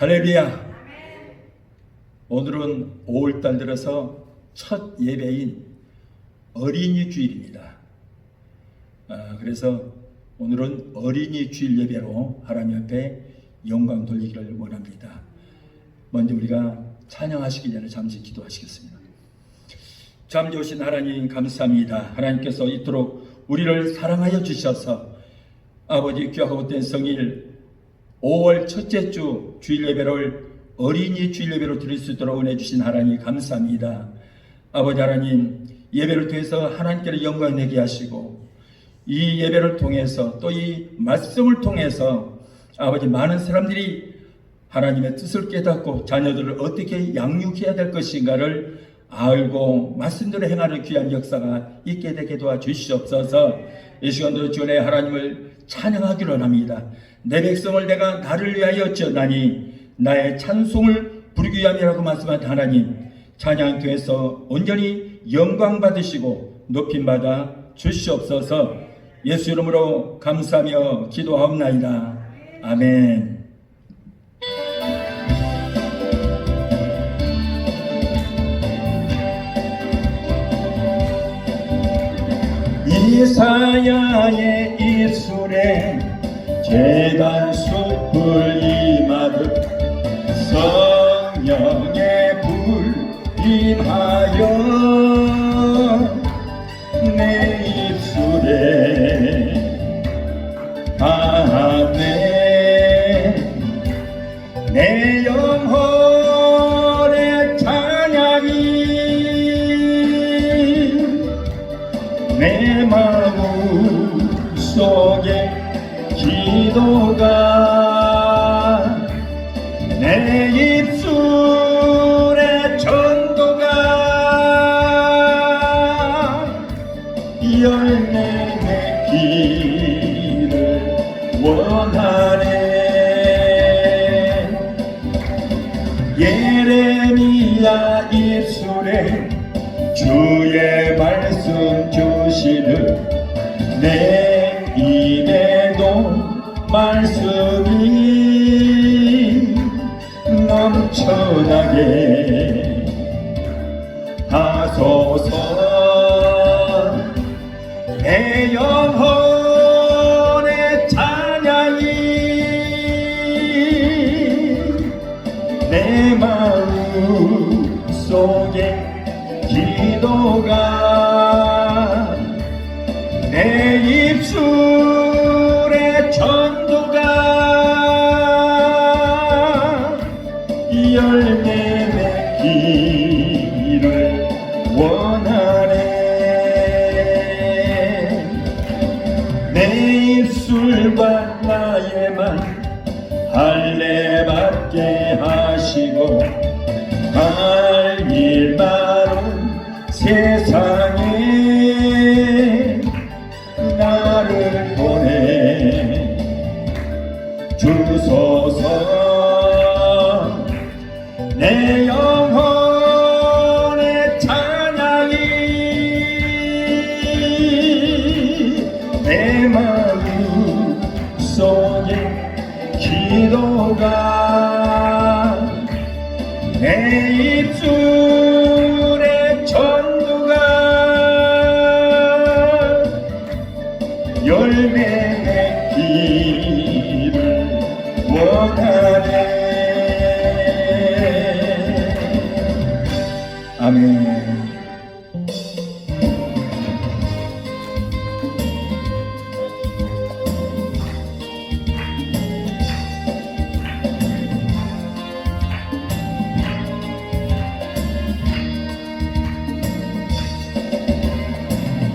할렐루야. 오늘은 5월달 들어서 첫 예배인 어린이 주일입니다. 그래서 오늘은 어린이 주일 예배로 하나님 앞에 영광 돌리기를 원합니다. 먼저 우리가 찬양하시기 전에 잠시 기도하시겠습니다. 참 좋으신 하나님 감사합니다. 하나님께서 이토록 우리를 사랑하여 주셔서 아버지 귀하고 못된 성일 5월 첫째 주 주일 예배를 어린이 주일 예배로 드릴 수 있도록 은혜 주신 하나님 감사합니다. 아버지 하나님, 예배를 통해서 하나님께로 영광 내게 하시고 이 예배를 통해서 또 이 말씀을 통해서 아버지 많은 사람들이 하나님의 뜻을 깨닫고 자녀들을 어떻게 양육해야 될 것인가를 알고 말씀대로 행하는 귀한 역사가 있게 되게 도와주시옵소서. 이 시간도 주의 하나님을 찬양하기로 합니다. 내 백성을 내가 나를 위하여 지었나니 나의 찬송을 부르기 위함이라고 말씀한 하나님, 찬양 통해서 온전히 영광 받으시고 높임 받아 주시옵소서. 예수 이름으로 감사하며 기도하옵나이다. 아멘. 이사야의 이술에 제단 숲을 임하듯 성령의 불 임하여 내 입술에 내 영혼의 찬양이 내 마음 속에 기도가 내 입술의 전도가 열매 맺기를 원하네. 예레미야 입술에 주의 말씀 주시는 내 입에도 말씀이 넘쳐나게 하소서. 내 영혼의 찬양이 내 마음 속에 기도가 내 입술의 전도가 열매 맺기를 원하네. 내 입술과 나의 말 할례 받게 하시고 할 일 많은 세상에 나를 보내 주소서. 내 영혼의 찬양이 내 마음 속에 기도가 내 입술의 전도가 열매 맺기를 원하네. 아멘.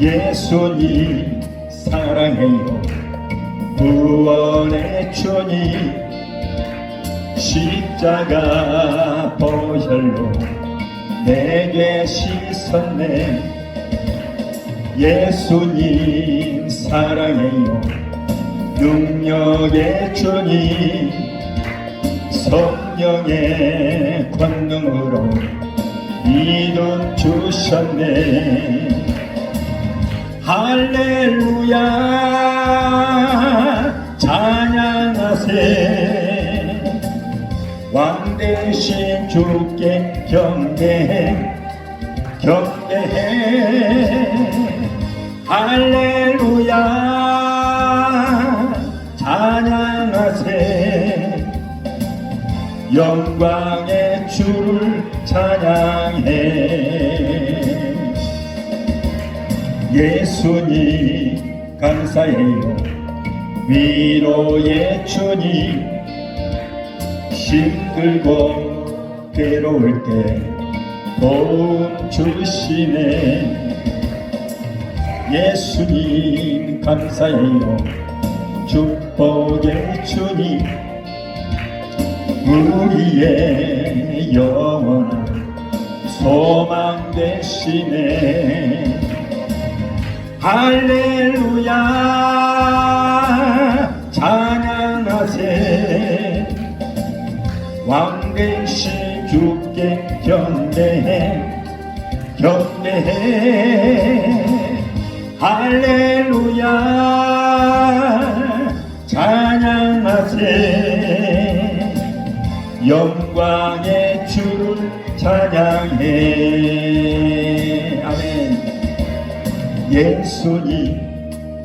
예수님 사랑해요. 구원의 주님 십자가 보혈로 내게 씻었네. 예수님 사랑해요. 능력의 주님 성령의 권능으로 이름 주셨네. 할렐루야 찬양하세. 왕되신 주께 경배해 할렐루야 찬양하세 영광의 주를 찬양해 예수님 감사해요 위로의 주님 힘들고 괴로울 때 도움 주시네 예수님 감사해요 축복의 주님 우리의 영원한 소망 되시네 할렐루야 찬양하세 왕되신 주께 경배해 할렐루야 찬양하세 영광의 주를 찬양해 아멘 예수님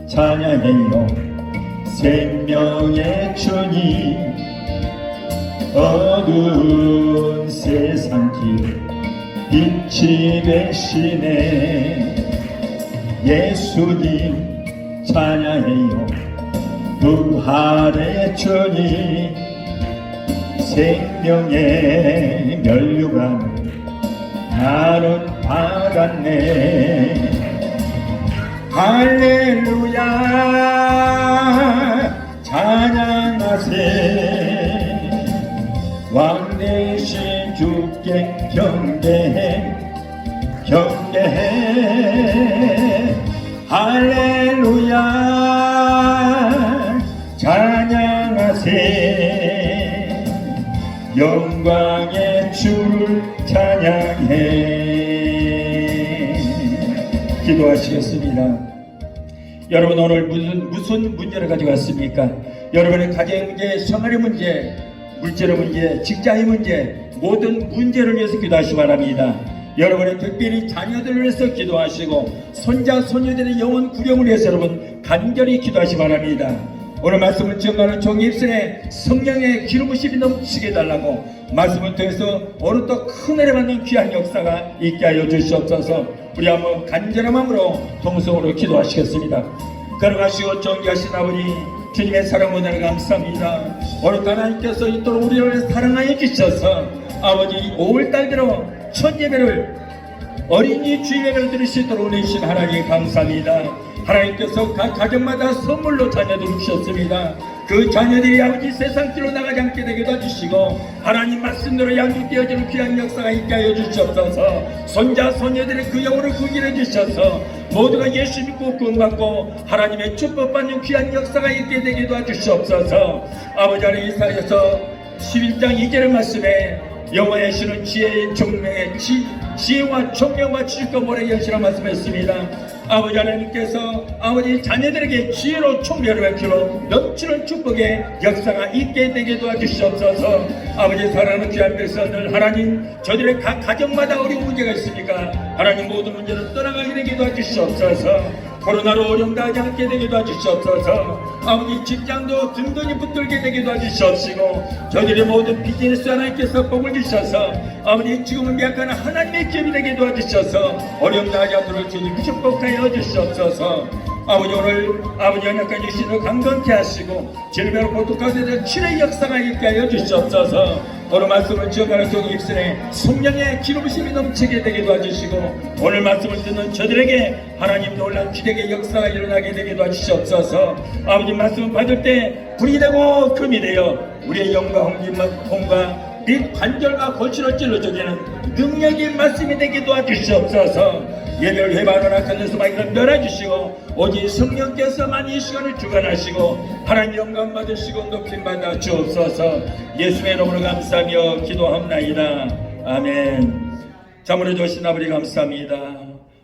찬양해요 생명의 주님 어두운 세상길 빛이 되시네 예수님 찬양해요 부활의 주님 생명의 면류관을 나는 받았네 할렐루야 찬양하세 왕되신 주께 경배해 할렐루야 찬양하세 영광의 주를 찬양해 기도하시겠습니다. 여러분 오늘 무슨 문제를 가지고 왔습니까? 여러분의 가정 문제, 생활의 문제, 물질의 문제, 직장의 문제, 모든 문제를 위해서 기도하시기 바랍니다. 여러분의 특별히 자녀들을 위해서 기도하시고 손자, 손녀들의 영혼 구령을 위해서 여러분 간절히 기도하시기 바랍니다. 오늘 말씀을 증거하는 종이 입술에 성령의 기름부심이 넘치게 해달라고 말씀을 통해서 오늘 또 큰 은혜 받는 귀한 역사가 있게 하여 주시옵소서. 우리 한번 간절한 마음으로 통성으로 기도하시겠습니다. 걸어가시고 존귀하신 아버지 주님의 사랑 은혜를 감사합니다. 오늘 하나님께서 이토록 우리를 사랑하여 주셔서 아버지 5월달대로 첫 예배를 어린이 주일 예배를 드릴 수 있도록 은혜 주신 하나님 감사합니다. 하나님께서 각 가정마다 선물로 자녀들을 주셨습니다. 그 자녀들이 아버지 세상길로 나가지 않게 되게 도와주시고 하나님 말씀대로 양육되어지는 귀한 역사가 있게 하여 주시옵소서. 손자 손녀들의 그 영혼을 구길해 주셔서 모두가 예수 믿고 구원받고 하나님의 축복받는 귀한 역사가 있게 되게 도와주시옵소서. 아버지 하나님 이사야서 11장 2절 말씀에 여호와의 신은 지혜의 총명의 지혜와 총명과 지식과 모래 여시라 말씀했습니다. 아버지 하나님께서 아버지 자녀들에게 지혜로 총명을 베풀어 넘치는 축복의 역사가 있게 되게 도와주시옵소서. 아버지 사랑하는 귀한 백성들 하나님 저들의 각 가정마다 어려운 문제가 있습니까? 하나님 모든 문제를 떠나가게 되게 도와주시옵소서. 코로나로 어려움 당하지 않게 되게 도와주시옵소서. 아버지 직장도 든든히 붙들게 되게 도와주시옵시고 저들의 모든 비즈니스 하나님께서 복을 주셔서 아버지 지금은 약간 하나님의 기업이 되게 도와주셔서 어려움 당하지 않도록 주님 축복하여 주시옵소서. 아버지 오늘 아버지 연약한 주시는 강건케 하시고 질병을 고통가운데 치료의 역사가 있게 하여 주시옵소서. 오늘 말씀을 지어가는 종이 입술에 성령의 기름부심이 넘치게 되게 도와주시고 오늘 말씀을 듣는 저들에게 하나님 놀라운 기적의 역사가 일어나게 되게 도와주시옵소서. 아버지 말씀을 받을 때 불이 되고 금이 되어 우리의 영과 홍과 및 관절과 골치를 찔러주기는 능력의 말씀이 되게 도와주시옵소서. 예배를 회방하나 끝내서 마이크를 열어주시고 오직 성령께서만 이 시간을 주관하시고 하나님 영광 받으시고 높임 받아 주옵소서. 예수의 이름으로 감사하며 기도합나이다. 아멘. 자문해 주신 아버지 감사합니다.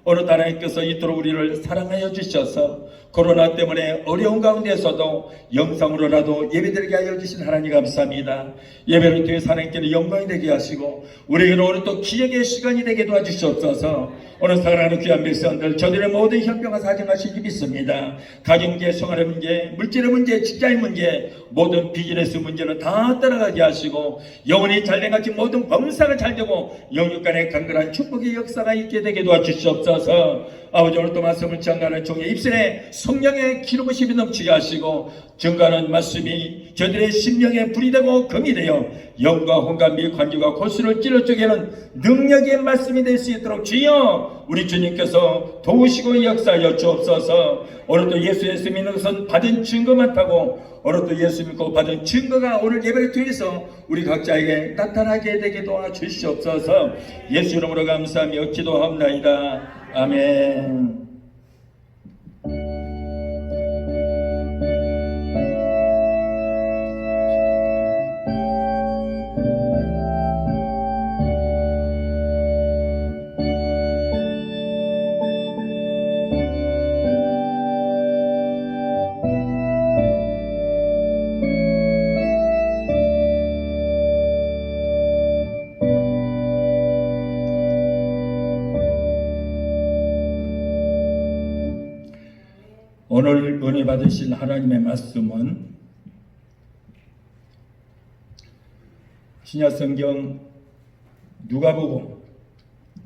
오늘 하나님께서 이토록 우리를 사랑하여 주셔서 코로나 때문에 어려운 가운데서도 영상으로라도 예배드리게 하여 주신 하나님 감사합니다. 예배를 통해서 하나님께는 영광이 되게 하시고 우리에게는 오늘 또 기적의 시간이 되게 도와주시옵소서. 오늘 사랑하는 귀한 백성들, 저들의 모든 형편과 사정하시기 믿습니다. 가정문제, 생활의 문제, 물질의 문제, 직장의 문제, 모든 비즈니스 문제는 다 따라가게 하시고 영혼이 잘된같이 모든 범사가 잘되고 영육간의 강건한 축복의 역사가 있게 되게 도와주시옵소서. 아버지, 오늘 또 말씀을 전가하는 종의 입술에 성령의 기름부심이 넘치게 하시고 전가하는 말씀이 저들의 심령에 불이 되고 금이 되어 영과 혼과 미 관주가 골수를 찔러 쪼개는 능력의 말씀이 될 수 있도록 주여 우리 주님께서 도우시고 역사하여 주옵소서. 오늘도 예수 믿는 것은 받은 증거만 타고 오늘도 예수 믿고 받은 증거가 오늘 예배를 통해서 우리 각자에게 나타나게 되게 도와주시옵소서. 예수 이름으로 감사하며 기도합나이다. 아멘. 오늘 은혜 받으실 하나님의 말씀은 신약성경 누가복음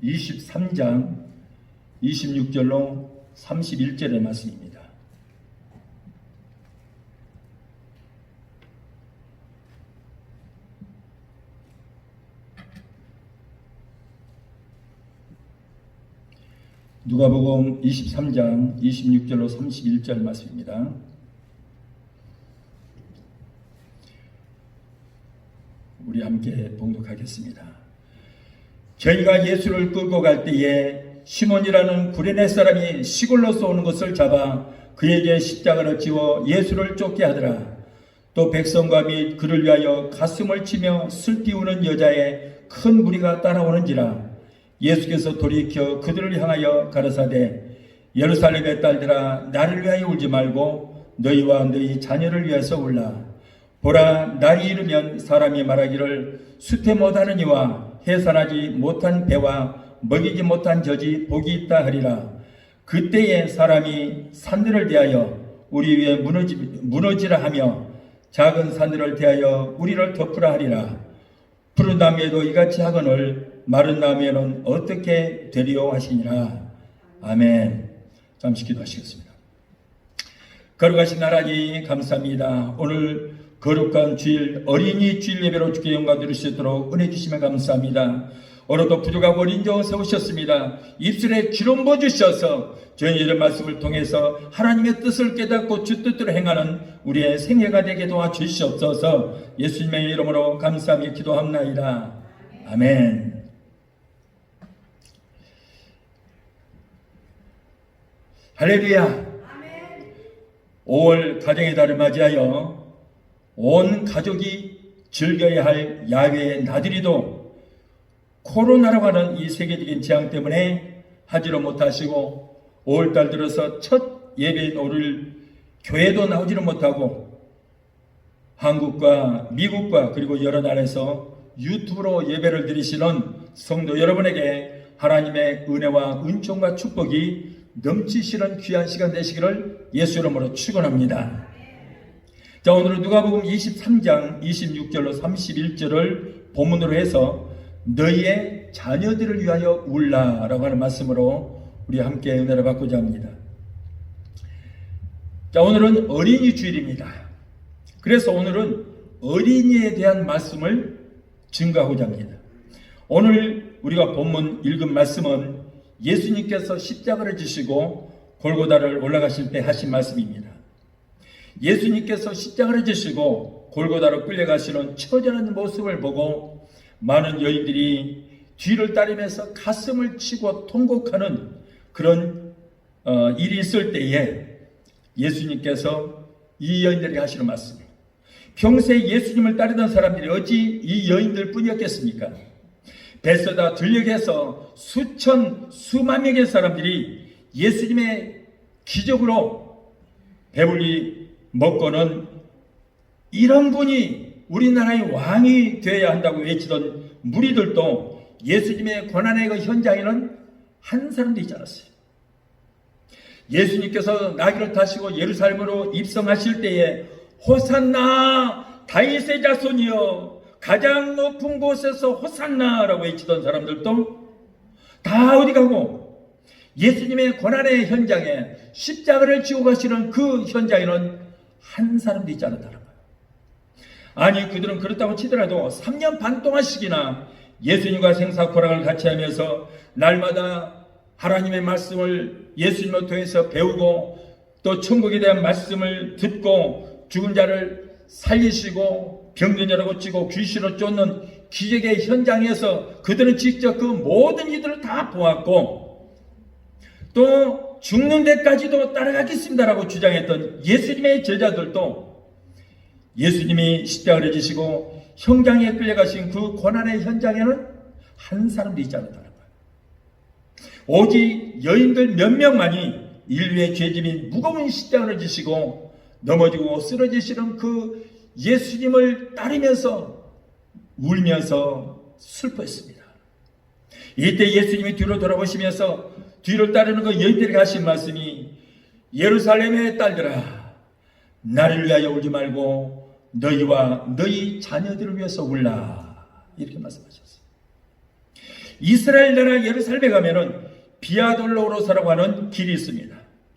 23장 26절로 31절의 말씀입니다. 누가복음 23장 26절로 31절 말씀입니다. 우리 함께 봉독하겠습니다. 저희가 예수를 끌고 갈 때에 시몬이라는 구레네 사람이 시골로서 오는 것을 잡아 그에게 십자가를 지워 예수를 쫓게 하더라. 또 백성과 및 그를 위하여 가슴을 치며 슬피 우는 여자의 큰 무리가 따라오는지라. 예수께서 돌이켜 그들을 향하여 가라사대 예루살렘의 딸들아 나를 위하여 울지 말고 너희와 너희 자녀를 위해서 울라. 보라, 날이 이르면 사람이 말하기를 수태 못하느니와 해산하지 못한 배와 먹이지 못한 젖이 복이 있다 하리라. 그때에 사람이 산들을 대하여 우리 위에 무너지라 하며 작은 산들을 대하여 우리를 덮으라 하리라. 푸른 나무에도 이같이 하거늘 마른 나무에는 어떻게 되리요 하시니라. 아멘. 잠시 기도하시겠습니다. 거룩하신 하나님 감사합니다. 오늘 거룩한 주일 어린이 주일 예배로 주께 영광 드릴 수 있도록 은혜 주시면 감사합니다. 오늘도 부족하고 어린 종 세우셨습니다. 입술에 기름 부어주셔서 저희의 말씀을 통해서 하나님의 뜻을 깨닫고 주 뜻대로 행하는 우리의 생애가 되게 도와주시옵소서. 예수님의 이름으로 감사하며 기도합나이다. 아멘. 할렐루야. 5월 가정의 달을 맞이하여 온 가족이 즐겨야 할 야외의 나들이도 코로나라고 하는 이 세계적인 재앙 때문에 하지를 못하시고 5월달 들어서 첫 예배인 오늘 교회도 나오지를 못하고 한국과 미국과 그리고 여러 나라에서 유튜브로 예배를 드리시는 성도 여러분에게 하나님의 은혜와 은총과 축복이 넘치시는 귀한 시간 되시기를 예수 이름으로 축원합니다. 자, 오늘은 누가복음 23장 26절로 31절을 본문으로 해서 너희의 자녀들을 위하여 울라라고 하는 말씀으로 우리 함께 은혜를 받고자 합니다. 자, 오늘은 어린이 주일입니다. 그래서 오늘은 어린이에 대한 말씀을 증거하고자 합니다. 오늘 우리가 본문 읽은 말씀은 예수님께서 십자가를 지시고 골고다를 올라가실 때 하신 말씀입니다. 예수님께서 십자가를 지시고 골고다로 끌려가시는 처절한 모습을 보고 많은 여인들이 뒤를 따르면서 가슴을 치고 통곡하는 그런 일이 있을 때에 예수님께서 이 여인들에게 하시는 말씀, 평소에 예수님을 따르던 사람들이 어찌 이 여인들 뿐이었겠습니까? 베세다 들녘에서 수천 수만 명의 사람들이 예수님의 기적으로 배불리 먹고는 이런 분이 우리나라의 왕이 되어야 한다고 외치던 무리들도 예수님의 고난의 그 현장에는 한 사람도 있지 않았어요. 예수님께서 나귀를 타시고 예루살렘으로 입성하실 때에 호산나 다윗의 자손이여 가장 높은 곳에서 호산나라고 외치던 사람들도 다 어디 가고 예수님의 고난의 현장에 십자가를 지고 가시는 그 현장에는 한 사람도 있지 않았다는 거예요. 아니 그들은 그렇다고 치더라도 3년 반 동안씩이나 예수님과 생사고락을 같이 하면서 날마다 하나님의 말씀을 예수님을 통해서 배우고 또 천국에 대한 말씀을 듣고 죽은 자를 살리시고 병든 자를 고치고 귀신을 쫓는 기적의 현장에서 그들은 직접 그 모든 이들을 다 보았고 또 죽는 데까지도 따라가겠습니다라고 주장했던 예수님의 제자들도 예수님이 십자가를 지시고 형장에 끌려가신 그 고난의 현장에는 한 사람도 있지 않았다는 거예요. 오직 여인들 몇 명만이 인류의 죄짐인 무거운 십자가를 지시고 넘어지고 쓰러지시는 그 예수님을 따르면서 울면서 슬퍼했습니다. 이때 예수님이 뒤로 돌아보시면서 뒤를 따르는 그 여인들에게 하신 말씀이 예루살렘의 딸들아 나를 위하여 울지 말고 너희와 너희 자녀들을 위해서 울라 이렇게 말씀하셨어요. 이스라엘 나라 예루살렘에 가면은 비아돌로로사라고 하는 길이 있습니다.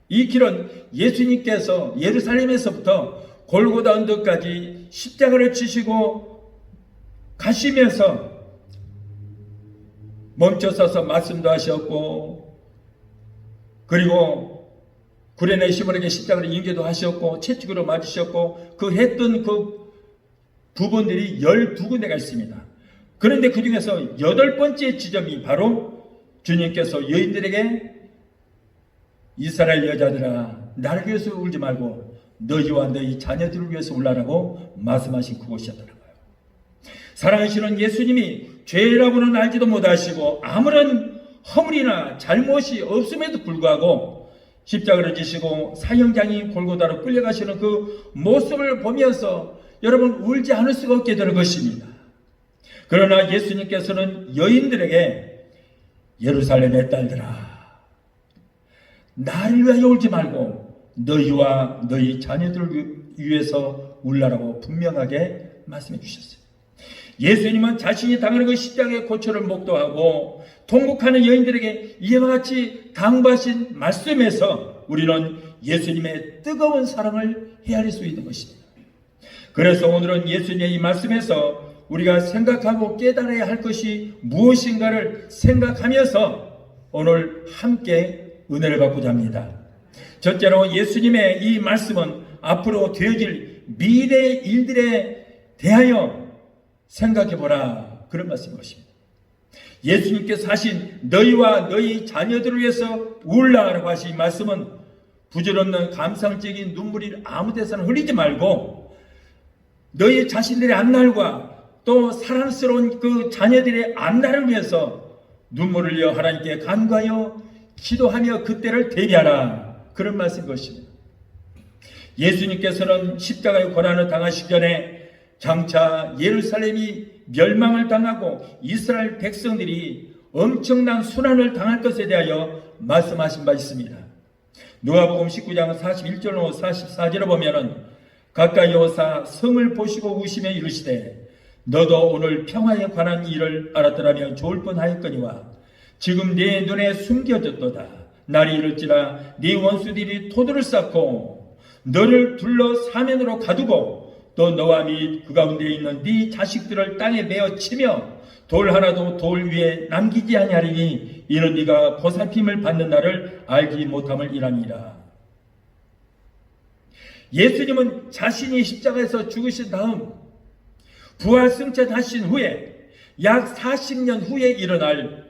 이 길은 예수님께서 예루살렘에서부터 골고다 언덕까지 십자가를 지시고 가시면서 멈춰서서 말씀도 하셨고 그리고 구레네 시몬에게 십자가를 인계도 하셨고 채찍으로 맞으셨고 그 했던 그 부분들이 12군데가 있습니다. 그런데 그 중에서 8번째 지점이 바로 주님께서 여인들에게 이스라엘 여자들아 나를 위해서 울지 말고 너희와 너희 자녀들을 위해서 울라라고 말씀하신 그곳이었다는 거예요. 사랑하시는 예수님이 죄라고는 알지도 못하시고 아무런 허물이나 잘못이 없음에도 불구하고 십자가를 지시고 사형장이 골고다로 끌려가시는 그 모습을 보면서 여러분 울지 않을 수가 없게 되는 것입니다. 그러나 예수님께서는 여인들에게 예루살렘의 딸들아 나를 위하여 울지 말고 너희와 너희 자녀들을 위해서 울라라고 분명하게 말씀해 주셨어요. 예수님은 자신이 당하는 그 십자가의 고초를 목도하고 통곡하는 여인들에게 이와 같이 당부하신 말씀에서 우리는 예수님의 뜨거운 사랑을 헤아릴 수 있는 것입니다. 그래서 오늘은 예수님의 이 말씀에서 우리가 생각하고 깨달아야 할 것이 무엇인가를 생각하면서 오늘 함께 은혜를 받고자 합니다. 첫째로 예수님의 이 말씀은 앞으로 되어질 미래의 일들에 대하여 생각해보라 그런 말씀인 것입니다. 예수님께서 하신 너희와 너희 자녀들을 위해서 울라라고 하신 말씀은 부질없는 감상적인 눈물이 아무 데서나 흘리지 말고 너희 자신들의 앞날과 또 사랑스러운 그 자녀들의 앞날을 위해서 눈물을 흘려 하나님께 간구하여 기도하며 그때를 대비하라 그런 말씀인 것입니다. 예수님께서는 십자가의 고난을 당하시기 전에 장차 예루살렘이 멸망을 당하고 이스라엘 백성들이 엄청난 순환을 당할 것에 대하여 말씀하신 바 있습니다. 누가복음 19장 41절로 44절을 보면은 가까이 오사 성을 보시고 우시며 이르시되 너도 오늘 평화에 관한 일을 알았더라면 좋을 뻔하였거니와 지금 네 눈에 숨겨졌도다. 날이 이를지라 네 원수들이 토들을 쌓고 너를 둘러 사면으로 가두고 또 너와 및 그 가운데 있는 네 자식들을 땅에 메어 치며 돌 하나도 돌 위에 남기지 아니하리니 이는 네가 보살핌을 받는 날을 알지 못함을 이랍니다. 예수님은 자신이 십자가에서 죽으신 다음 부활 승천하신 후에 약 40년 후에 일어날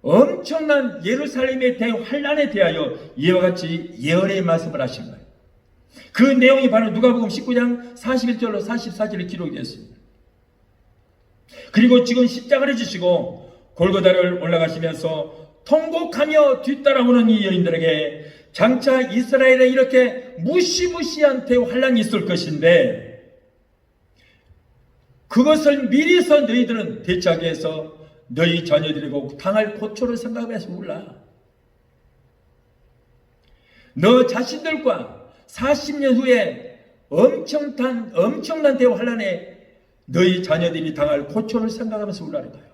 엄청난 예루살렘의 대환란에 대하여 이와 같이 예언의 말씀을 하신 거예요. 그 내용이 바로 누가복음 19장 41절로 44절에 기록이 되었습니다. 그리고 지금 십자가를 지시고 골고다를 올라가시면서 통곡하며 뒤따라오는 이 여인들에게 장차 이스라엘에 이렇게 무시무시한 대환란이 있을 것인데 그것을 미리서 너희들은 대처하기 위해서 너희 자녀들이고 당할 고초를 생각해서 몰라. 너 자신들과 40년 후에 엄청난 대환란에 너희 자녀들이 당할 고초를 생각하면서 울라는 거예요.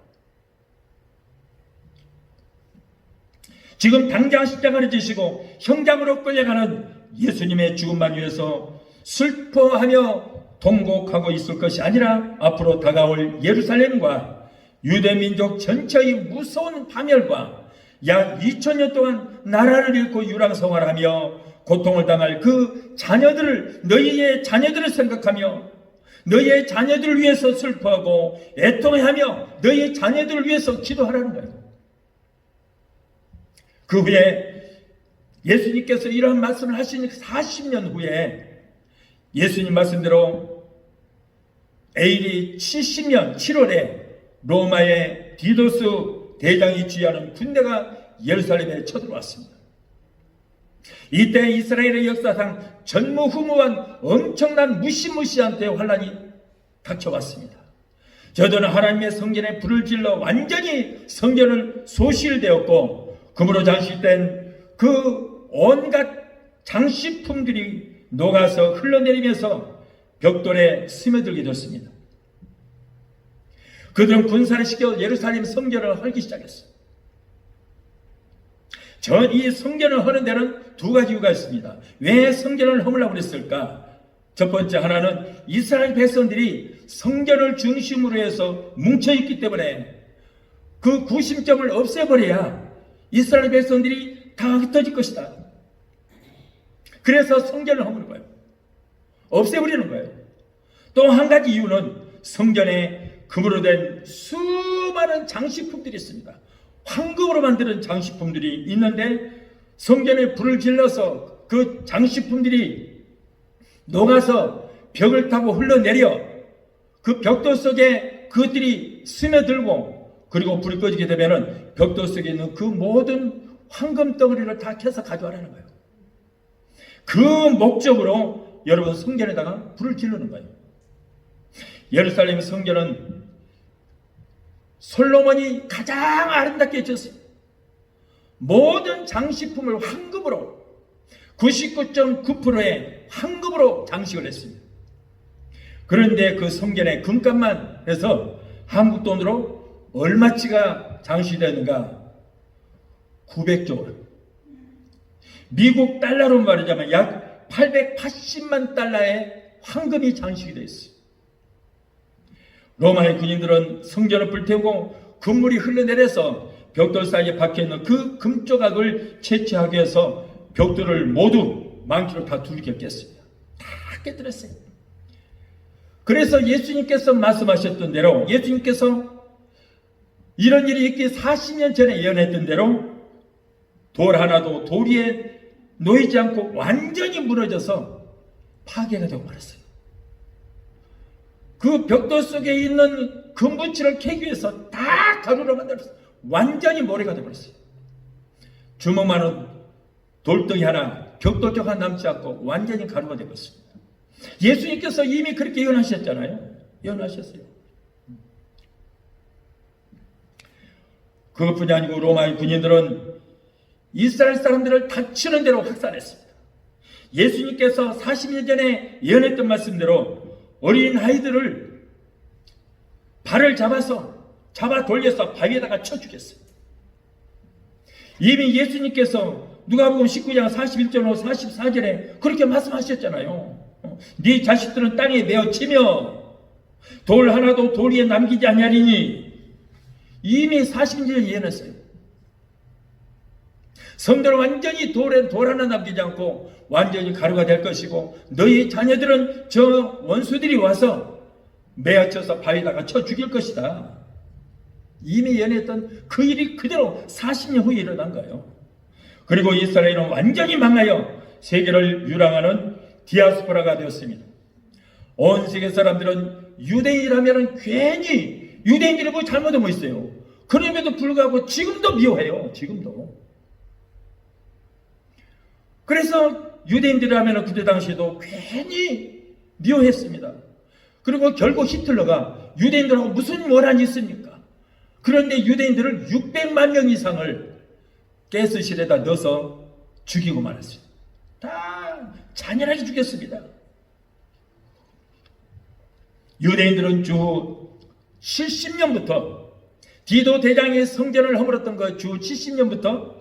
지금 당장 십자가를 지시고 형장으로 끌려가는 예수님의 죽음만 위해서 슬퍼하며 통곡하고 있을 것이 아니라 앞으로 다가올 예루살렘과 유대민족 전체의 무서운 파멸과 약 2000년 동안 나라를 잃고 유랑생활하며 고통을 당할 그 자녀들을, 너희의 자녀들을 생각하며 너희의 자녀들을 위해서 슬퍼하고 애통해하며 너희의 자녀들을 위해서 기도하라는 거예요. 그 후에 예수님께서 이런 말씀을 하신 40년 후에 예수님 말씀대로 AD 70년 7월에 로마의 디도스 대장이 지휘하는 군대가 예루살렘에 쳐들어왔습니다. 이때 이스라엘의 역사상 전무후무한 엄청난 무시무시한 대환란이 닥쳐왔습니다. 저들은 하나님의 성전에 불을 질러 완전히 성전을 소실되었고 금으로 장식된 그 온갖 장식품들이 녹아서 흘러내리면서 벽돌에 스며들게 됐습니다. 그들은 군사를 시켜 예루살렘 성전을 헐기 시작했어요. 이 성전을 허는 데는 두 가지 이유가 있습니다. 왜 성전을 허물라고 그랬을까? 첫 번째 하나는 이스라엘 백성들이 성전을 중심으로 해서 뭉쳐있기 때문에 그 구심점을 없애버려야 이스라엘 백성들이 다 흩어질 것이다. 그래서 성전을 허무는 거예요. 없애버리는 거예요. 또 한 가지 이유는 성전에 금으로 된 수많은 장식품들이 있습니다. 황금으로 만드는 장식품들이 있는데 성전에 불을 질러서 그 장식품들이 녹아서 벽을 타고 흘러내려 그 벽돌 속에 그것들이 스며들고 그리고 불이 꺼지게 되면은 벽돌 속에 있는 그 모든 황금 덩어리를 다 캐서 가져와라는 거예요. 그 목적으로 여러분 성전에다가 불을 지르는 거예요. 예루살렘 성전은 솔로몬이 가장 아름답게 지었어요. 모든 장식품을 황금으로 99.9%의 황금으로 장식을 했습니다. 그런데 그 성전의 금값만 해서 한국 돈으로 얼마치가 장식되는가? 900조 원. 미국 달러로 말하자면 약 880만 달러의 황금이 장식이 되어 있어요. 로마의 군인들은 성전을 불태우고 금물이 흘러내려서 벽돌 사이에 박혀있는 그 금조각을 채취하기 위해서 벽돌을 모두 망치로 다 두들겨 깼습니다. 다 깨뜨렸어요. 그래서 예수님께서 말씀하셨던 대로 예수님께서 이런 일이 있기 40년 전에 예언했던 대로 돌 하나도 돌 위에 놓이지 않고 완전히 무너져서 파괴가 되고 말았어요. 그 벽돌 속에 있는 금붙이를 캐기 위해서 다 가루로 만들었어요. 완전히 모래가 되어버렸어요. 주먹만한 돌덩이 하나, 벽돌 하나 남지 않고 완전히 가루가 되었습니다. 예수님께서 이미 그렇게 예언하셨잖아요. 예언하셨어요. 그것뿐이 아니고 로마의 군인들은 이스라엘 사람들을 닥치는 대로 학살했습니다. 예수님께서 40년 전에 예언했던 말씀대로 어린 아이들을 발을 잡아 돌려서 바위에다가 쳐 죽였어요. 이미 예수님께서 누가복음 19장 41절로 44절에 그렇게 말씀하셨잖아요. 네 자식들은 땅에 메어 치며 돌 하나도 돌 위에 남기지 아니하리니 이미 40년 전에 예언했어요. 성도는 완전히 돌 하나 남기지 않고 완전히 가루가 될 것이고 너희 자녀들은 저 원수들이 와서 매어쳐서 바위다가 쳐 죽일 것이다. 이미 예언했던 그 일이 그대로 40년 후에 일어난 거예요. 그리고 이스라엘은 완전히 망하여 세계를 유랑하는 디아스포라가 되었습니다. 온 세계 사람들은 유대인이라면 괜히 유대인들이 뭐 잘못한 거 있어요. 그럼에도 불구하고 지금도 미워해요. 지금도. 그래서 유대인들이라면 그때 당시에도 괜히 미워했습니다. 그리고 결국 히틀러가 유대인들하고 무슨 원한이 있습니까? 그런데 유대인들을 600만 명 이상을 가스실에다 넣어서 죽이고 말았어요. 다 잔인하게 죽였습니다. 유대인들은 주 70년부터 디도 대장의 성전을 허물었던 그 주 70년부터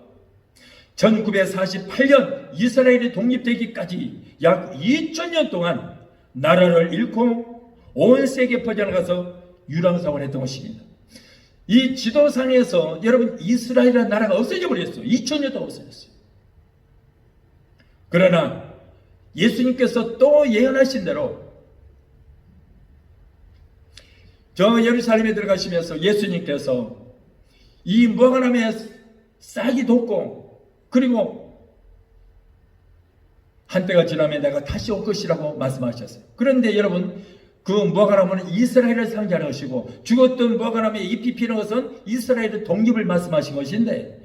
1948년 이스라엘이 독립되기까지 약 2000년 동안 나라를 잃고 온 세계에 퍼져나가서 유랑상을 했던 것입니다. 이 지도상에서 여러분 이스라엘이라는 나라가 없어져 버렸어요. 2000년 동안 없어졌어요. 그러나 예수님께서 또 예언하신 대로 저 예루살렘에 들어가시면서 예수님께서 이 무화과나무에 싹이 돋고 그리고 한때가 지나면 내가 다시 올 것이라고 말씀하셨어요. 그런데 여러분 그 무화과나무는 이스라엘을 상징하는 것이고 죽었던 무화과나무에 잎이 피는 것은 이스라엘의 독립을 말씀하신 것인데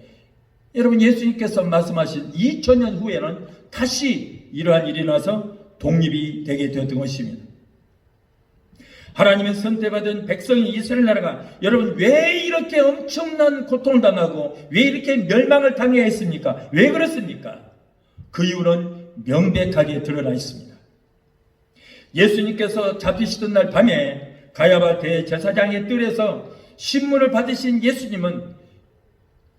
여러분 예수님께서 말씀하신 2000년 후에는 다시 이러한 일이 나서 독립이 되게 되었던 것입니다. 하나님의 선택받은 백성이 이스라엘 나라가 여러분 왜 이렇게 엄청난 고통을 당하고 왜 이렇게 멸망을 당해야 했습니까? 왜 그렇습니까? 그 이유는 명백하게 드러나 있습니다. 예수님께서 잡히시던 날 밤에 가야바 대제사장의 뜰에서 신문을 받으신 예수님은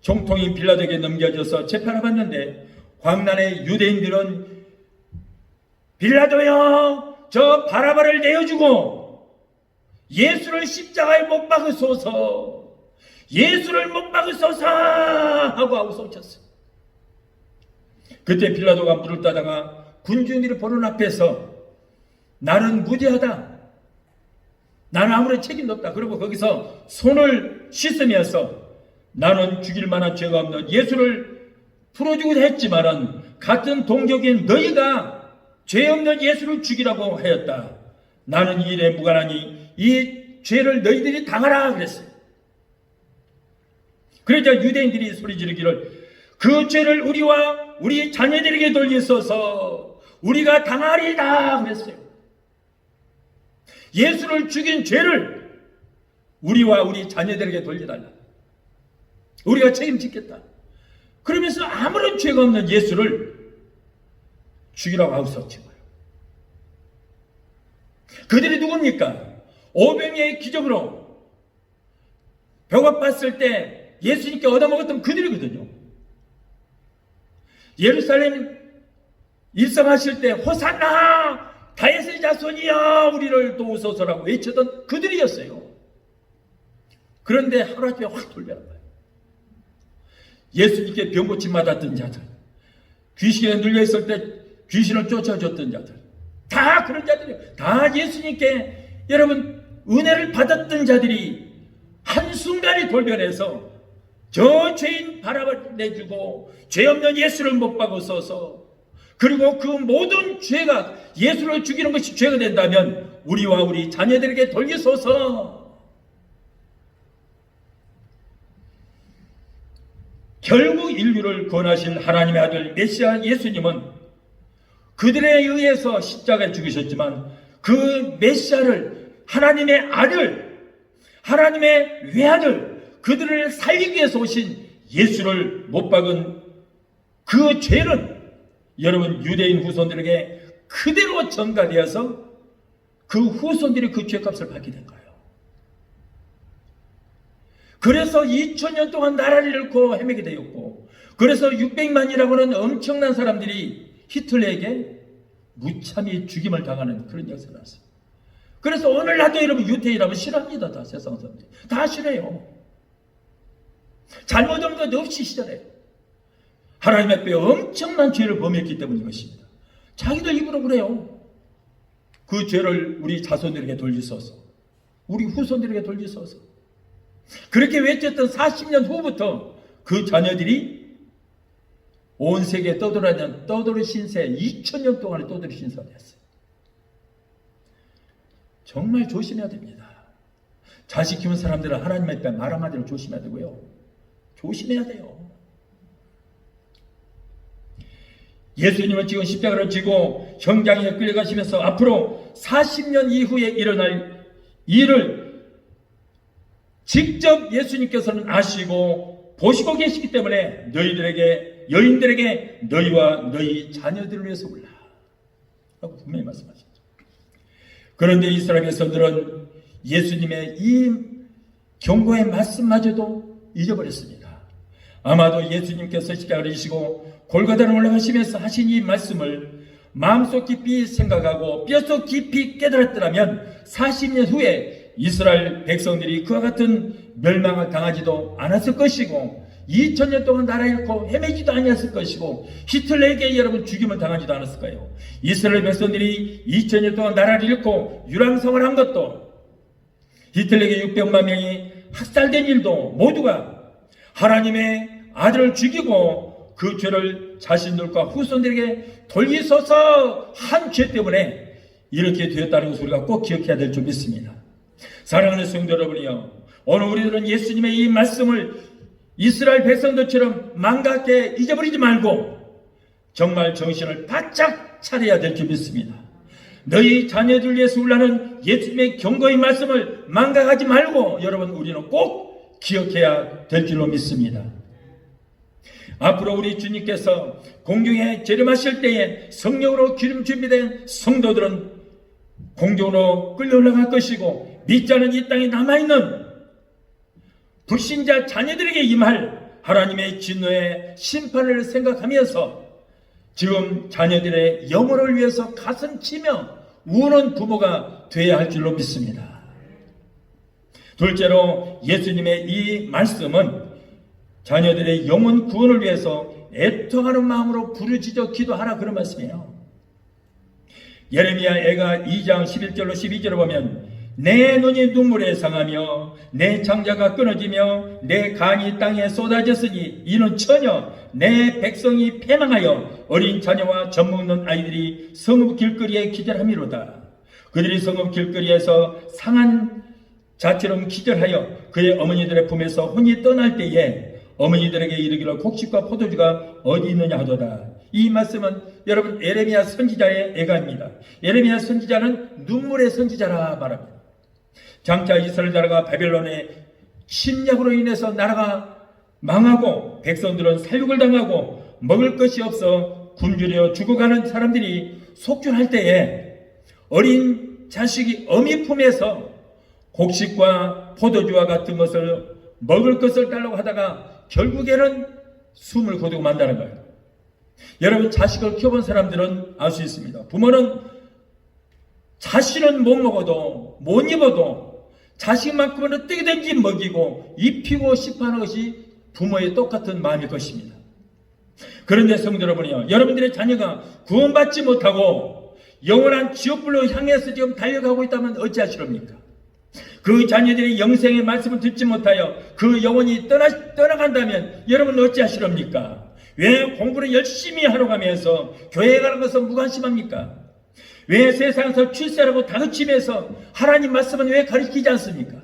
총통인 빌라도에게 넘겨져서 재판을 받는데 광란의 유대인들은 빌라도요 저 바라바를 내어주고 예수를 십자가에 못 박으소서 예수를 못 박으소서 하고 아우성쳤어요. 그때 빌라도가 물을 따다가 군중들이 보는 앞에서 나는 무죄하다 나는 아무런 책임도 없다 그리고 거기서 손을 씻으면서 나는 죽일 만한 죄가 없는 예수를 풀어주기도 했지만은 같은 동족인 너희가 죄 없는 예수를 죽이라고 하였다. 나는 이 일에 무관하니 이 죄를 너희들이 당하라 그랬어요. 그러자 유대인들이 소리 지르기를 그 죄를 우리와 우리 자녀들에게 돌리소서 우리가 당하리이다 그랬어요. 예수를 죽인 죄를 우리와 우리 자녀들에게 돌려달라. 우리가 책임지겠다. 그러면서 아무런 죄가 없는 예수를 죽이라고 하우스친 거예요. 그들이 누굽니까? 오병이의 기적으로 배고팠을 때 예수님께 얻어먹었던 그들이거든요. 예루살렘 입성하실 때 호산나 다윗의 자손이여 우리를 도우소서라고 외쳤던 그들이었어요. 그런데 하루아침에 확 돌변한 거예요. 예수님께 병고침 맞았던 자들, 귀신에 눌려있을 때 귀신을 쫓아줬던 자들, 다 그런 자들이에요. 다 예수님께 여러분 은혜를 받았던 자들이 한순간에 돌변해서 저 죄인 바라바를 내주고 죄 없는 예수를 못 박으소서 그리고 그 모든 죄가 예수를 죽이는 것이 죄가 된다면 우리와 우리 자녀들에게 돌리소서. 결국 인류를 구원하실 하나님의 아들 메시아 예수님은 그들에 의해서 십자가에 죽으셨지만 그 메시아를 하나님의 아들, 하나님의 외아들, 그들을 살리기 위해서 오신 예수를 못 박은 그 죄는 여러분 유대인 후손들에게 그대로 전가되어서 그 후손들이 그 죄값을 받게 된 거예요. 그래서 2000년 동안 나라를 잃고 헤매게 되었고 그래서 600만이라고 하는 엄청난 사람들이 히틀러에게 무참히 죽임을 당하는 그런 역사가 나왔어요. 그래서 오늘날도 여러분 유태인이라면 싫어합니다. 다 세상 사람들이 다 싫어해요. 잘못한 것 없이 싫어해요. 하나님 앞에 엄청난 죄를 범했기 때문인 것입니다. 자기도 입으로 그래요. 그 죄를 우리 자손들에게 돌리소서, 우리 후손들에게 돌리소서. 그렇게 외쳤던 40년 후부터 그 자녀들이 온 세계에 떠돌아다니는 떠돌이 신세 2000년 동안에 떠돌이 신세가 됐어요. 정말 조심해야 됩니다. 자식 키운 사람들은 하나님 앞에 말 한마디로 조심해야 되고요. 조심해야 돼요. 예수님은 지금 십자가를 지고 형장에 끌려가시면서 앞으로 40년 이후에 일어날 일을 직접 예수님께서는 아시고 보시고 계시기 때문에 여인들에게 너희와 너희 자녀들을 위해서 울라 라고 분명히 말씀하셨죠. 그런데 이스라엘 백성들은 예수님의 이 경고의 말씀마저도 잊어버렸습니다. 아마도 예수님께서 십자가를 지시고 골고다를 올라가시면서 하신 이 말씀을 마음속 깊이 생각하고 뼛속 깊이 깨달았더라면 40년 후에 이스라엘 백성들이 그와 같은 멸망을 당하지도 않았을 것이고 2000년 동안 나라 잃고 헤매지도 아니었을 것이고 히틀러에게 여러분 죽임을 당하지도 않았을 거예요. 이스라엘 백성들이 2000년 동안 나라를 잃고 유랑생활을 한 것도 히틀러에게 600만 명이 학살된 일도 모두가 하나님의 아들을 죽이고 그 죄를 자신들과 후손들에게 돌리소서 한 죄 때문에 이렇게 되었다는 것을 우리가 꼭 기억해야 될 줄 믿습니다. 사랑하는 성도 여러분이요, 오늘 우리들은 예수님의 이 말씀을 이스라엘 백성들처럼 망각해 잊어버리지 말고 정말 정신을 바짝 차려야 될 줄 믿습니다. 너희 자녀들 위해서 울라는 예수님의 경고의 말씀을 망각하지 말고 여러분 우리는 꼭 기억해야 될 줄로 믿습니다. 앞으로 우리 주님께서 공중에 재림하실 때에 성령으로 기름 준비된 성도들은 공중으로 끌려 올라갈 것이고 믿지 않은 이 땅에 남아있는 불신자 자녀들에게 임할 하나님의 진노의 심판을 생각하면서 지금 자녀들의 영혼을 위해서 가슴 치며 우는 부모가 되어야 할 줄로 믿습니다. 둘째로 예수님의 이 말씀은 자녀들의 영혼 구원을 위해서 애통하는 마음으로 부르짖어 기도하라 그런 말씀이에요. 예레미야 애가 2장 11절로 12절을 보면 내 눈이 눈물에 상하며 내 창자가 끊어지며 내 간이 땅에 쏟아졌으니 이는 전혀 내 백성이 패망하여 어린 자녀와 젖먹는 아이들이 성읍 길거리에 기절함이로다. 그들이 성읍 길거리에서 상한 자처럼 기절하여 그의 어머니들의 품에서 혼이 떠날 때에 어머니들에게 이르기를 곡식과 포도주가 어디 있느냐 하도다. 이 말씀은 여러분 예레미야 선지자의 애가입니다. 예레미야 선지자는 눈물의 선지자라 말합니다. 장차 이스라엘 나라가 바벨론의 침략으로 인해서 나라가 망하고 백성들은 살육을 당하고 먹을 것이 없어 굶주려 죽어가는 사람들이 속죄할 때에 어린 자식이 어미 품에서 곡식과 포도주와 같은 것을 먹을 것을 달라고 하다가 결국에는 숨을 거두고 만다는 거예요. 여러분 자식을 키워본 사람들은 알 수 있습니다. 부모는 자신은 못 먹어도 못 입어도 자식만큼은 어떻게든지 먹이고 입히고 싶어하는 것이 부모의 똑같은 마음일 것입니다. 그런데 성도 여러분이요, 여러분들의 자녀가 구원받지 못하고 영원한 지옥불로 향해서 지금 달려가고 있다면 어찌하시렵니까? 그 자녀들이 영생의 말씀을 듣지 못하여 그 영혼이 떠나간다면 여러분 어찌하시렵니까? 왜 공부를 열심히 하러 가면서 교회에 가는 것은 무관심합니까? 왜 세상에서 출세라고 다그치면서 하나님 말씀은 왜 가르치지 않습니까?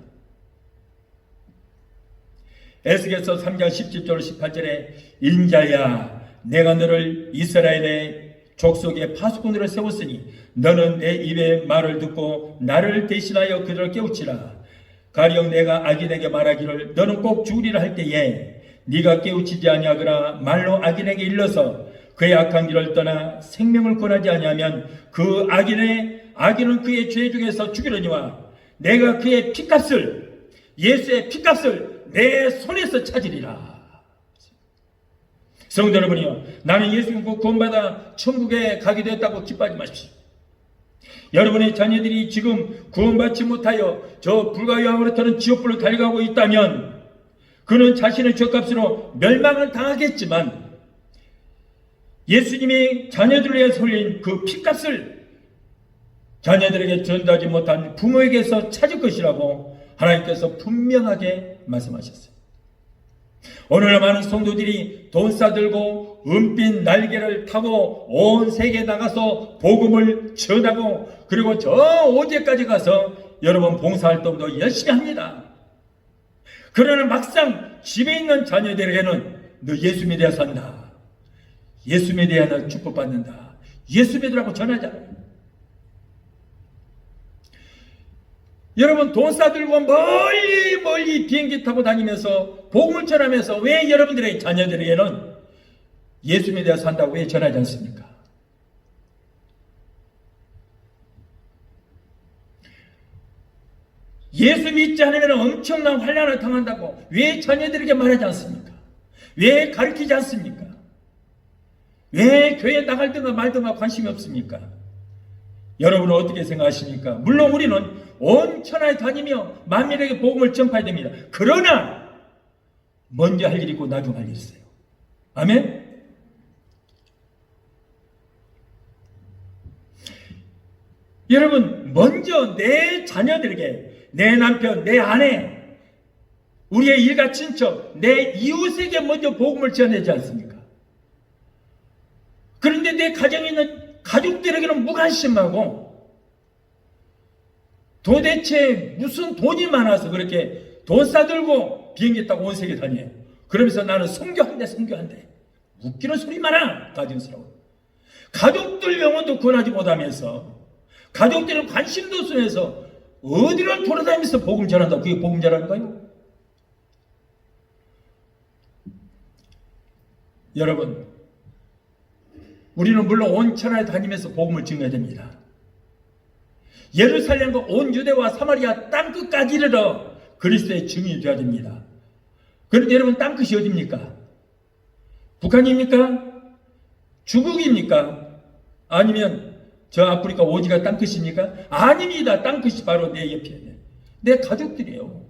에스겔서 3장 17절 18절에 인자야 내가 너를 이스라엘의 족속의 파수꾼으로 세웠으니 너는 내 입의 말을 듣고 나를 대신하여 그들을 깨우치라. 가령 내가 악인에게 말하기를 너는 꼭 죽으리라 할 때에 네가 깨우치지 아니하거나 말로 악인에게 일러서 그의 악한 길을 떠나 생명을 권하지 아니하면 그 악인은 그의 죄 중에서 죽이려니와 내가 그의 피값을 예수의 피값을 내 손에서 찾으리라. 성도 여러분이요, 나는 예수 믿고 구원받아 천국에 가게 되었다고 기뻐하지 마십시오. 여러분의 자녀들이 지금 구원받지 못하여 저 불과 유황으로부터는 지옥불로 달려가고 있다면 그는 자신의 죄값으로 멸망을 당하겠지만 예수님이 자녀들을 위해서 흘린 그 피값을 자녀들에게 전달하지 못한 부모에게서 찾을 것이라고 하나님께서 분명하게 말씀하셨어요. 오늘 많은 성도들이 돈 싸들고 은빛 날개를 타고 온 세계에 나가서 복음을 전하고 그리고 저 어디까지 가서 여러분 봉사활동도 열심히 합니다. 그러나 막상 집에 있는 자녀들에게는 너 예수 믿어야 산다. 예수 믿어야 축복받는다. 예수 믿으라고 전하잖아요. 여러분 돈 싸들고 멀리 비행기 타고 다니면서 복음을 전하면서 왜 여러분들의 자녀들에게는 예수 믿어야 산다고 왜 전하지 않습니까? 예수 믿지 않으면 엄청난 환난을 당한다고 왜 자녀들에게 말하지 않습니까? 왜 가르치지 않습니까? 왜 교회 나갈든가 말든가 관심이 없습니까? 여러분은 어떻게 생각하십니까? 물론 우리는 온 천하에 다니며 만민에게 복음을 전파해야 됩니다. 그러나 먼저 할 일이 있고 나중 할 일이 있어요. 아멘? 여러분 먼저 내 자녀들에게, 내 남편, 내 아내, 우리의 일가 친척, 내 이웃에게 먼저 복음을 전하지 않습니까? 그런데 내 가정에 있는 가족들에게는 무관심하고 도대체 무슨 돈이 많아서 그렇게 돈 싸들고 비행기 타고 온 세계 다녀요. 그러면서 나는 선교한대. 웃기는 소리 많아. 가증스러워. 가족들 영혼도 구원하지 못하면서 가족들은 관심도 없으면서 어디를 돌아다니면서 복음 전한다. 그게 복음 전하는가요? 여러분, 우리는 물론 온 천하에 다니면서 복음을 증거해야 됩니다. 예루살렘과 온 유대와 사마리아 땅끝까지 이르러 그리스도의 증인이 되어야 됩니다. 그런데 여러분 땅끝이 어디입니까? 북한입니까? 중국입니까? 아니면 저 아프리카 오지가 땅끝입니까? 아닙니다. 땅끝이 바로 내 옆에 내 가족들이에요.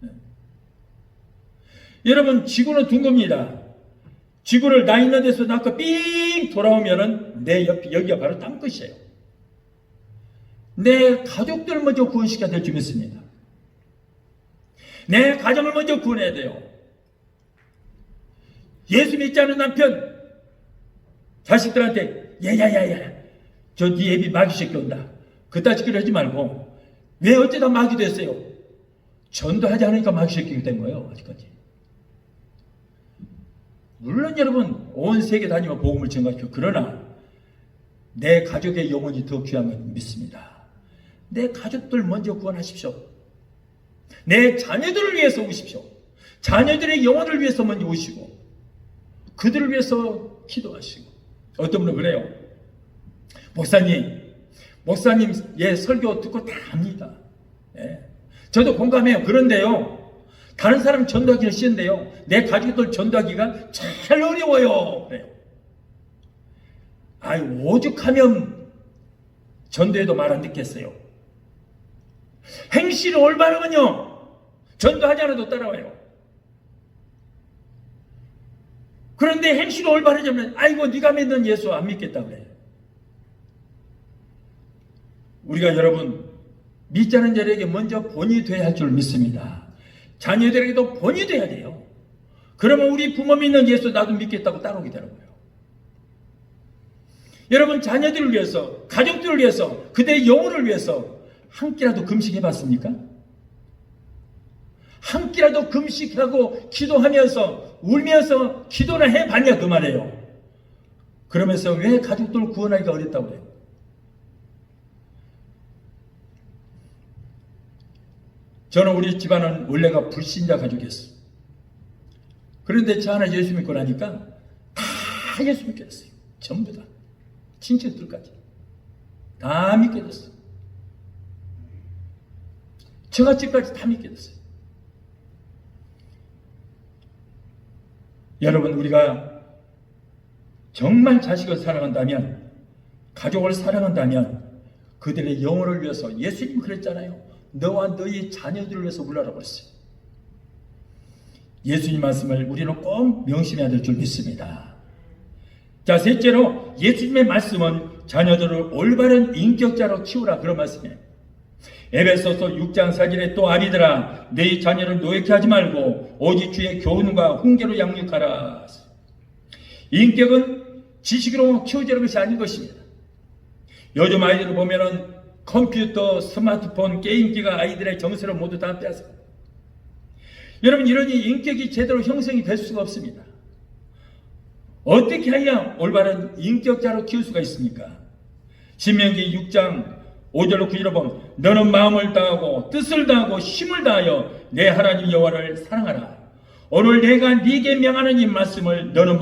네. 여러분 지구는 둥겁니다. 지구를 나 있는 데서 낳고 삥 돌아오면은 내 옆에 여기가 바로 땅끝이에요. 내 가족들을 먼저 구원시켜야 될 줄 믿습니다. 내 가정을 먼저 구원해야 돼요. 예수 믿지 않은 남편 자식들한테 야야야야 저 네 애비 마귀 새끼 온다. 그따 짓기를 하지 말고 왜 어쩌다 마귀 됐어요? 전도하지 않으니까 마귀 새끼가 된 거예요. 아직까지. 물론 여러분 온 세계 다니며 복음을 전가시켜. 그러나 내 가족의 영혼이 더 귀한 건 믿습니다. 내 가족들 먼저 구원하십시오. 내 자녀들을 위해서 오십시오. 자녀들의 영혼을 위해서 먼저 오시고 그들을 위해서 기도하시고. 어떤 분은 그래요. 목사님 예 설교 듣고 다 압니다. 예. 저도 공감해요. 그런데요. 다른 사람 전도하기는 쉬운데요. 내 가족들 전도하기가 잘 어려워요. 그래요. 아이 오죽하면 전도해도 말 안 듣겠어요. 행실이 올바르면요 전도하지 않아도 따라와요. 그런데 행실이 올바르자면 아이고 네가 믿는 예수 안 믿겠다 그래요. 우리가 여러분 믿지 않은 자들에게 먼저 본이 돼야 할 줄 믿습니다. 자녀들에게도 본이 돼야 돼요. 그러면 우리 부모 믿는 예수 나도 믿겠다고 따라오게 되더라고요. 여러분 자녀들을 위해서 가족들을 위해서 그대의 영혼을 위해서 한 끼라도 금식해봤습니까? 한 끼라도 금식하고 기도하면서 울면서 기도를 해봤냐 그 말이에요. 그러면서 왜 가족들을 구원하기가 어렵다고 해요? 저는 우리 집안은 원래가 불신자 가족이었어요. 그런데 저 하나 예수 믿고 나니까 다 예수 믿게 됐어요. 전부 다. 친척들까지. 다 믿게 됐어요. 저같이까지 다 믿게 됐어요. 여러분 우리가 정말 자식을 사랑한다면 가족을 사랑한다면 그들의 영혼을 위해서 예수님 그랬잖아요. 너와 너희 자녀들을 위해서 울라라고 했어요. 예수님 말씀을 우리는 꼭 명심해야 될 줄 믿습니다. 자, 셋째로 예수님의 말씀은 자녀들을 올바른 인격자로 키우라 그런 말씀이에요. 에베소서 6장 4절에 또 아비들아 너희 자녀를 노예케 하지 말고 오직 주의 교훈과 훈계로 양육하라. 인격은 지식으로 키워지는 것이 아닌 것입니다. 요즘 아이들을 보면은 컴퓨터, 스마트폰, 게임기가 아이들의 정서를 모두 다 빼앗아. 여러분 이러니 인격이 제대로 형성이 될 수가 없습니다. 어떻게 해야 올바른 인격자로 키울 수가 있습니까? 신명기 6장 5절로 9절로 보면 너는 마음을 다하고 뜻을 다하고 힘을 다하여 내 하나님 여호와를 사랑하라. 오늘 내가 네게 명하는 이 말씀을 너는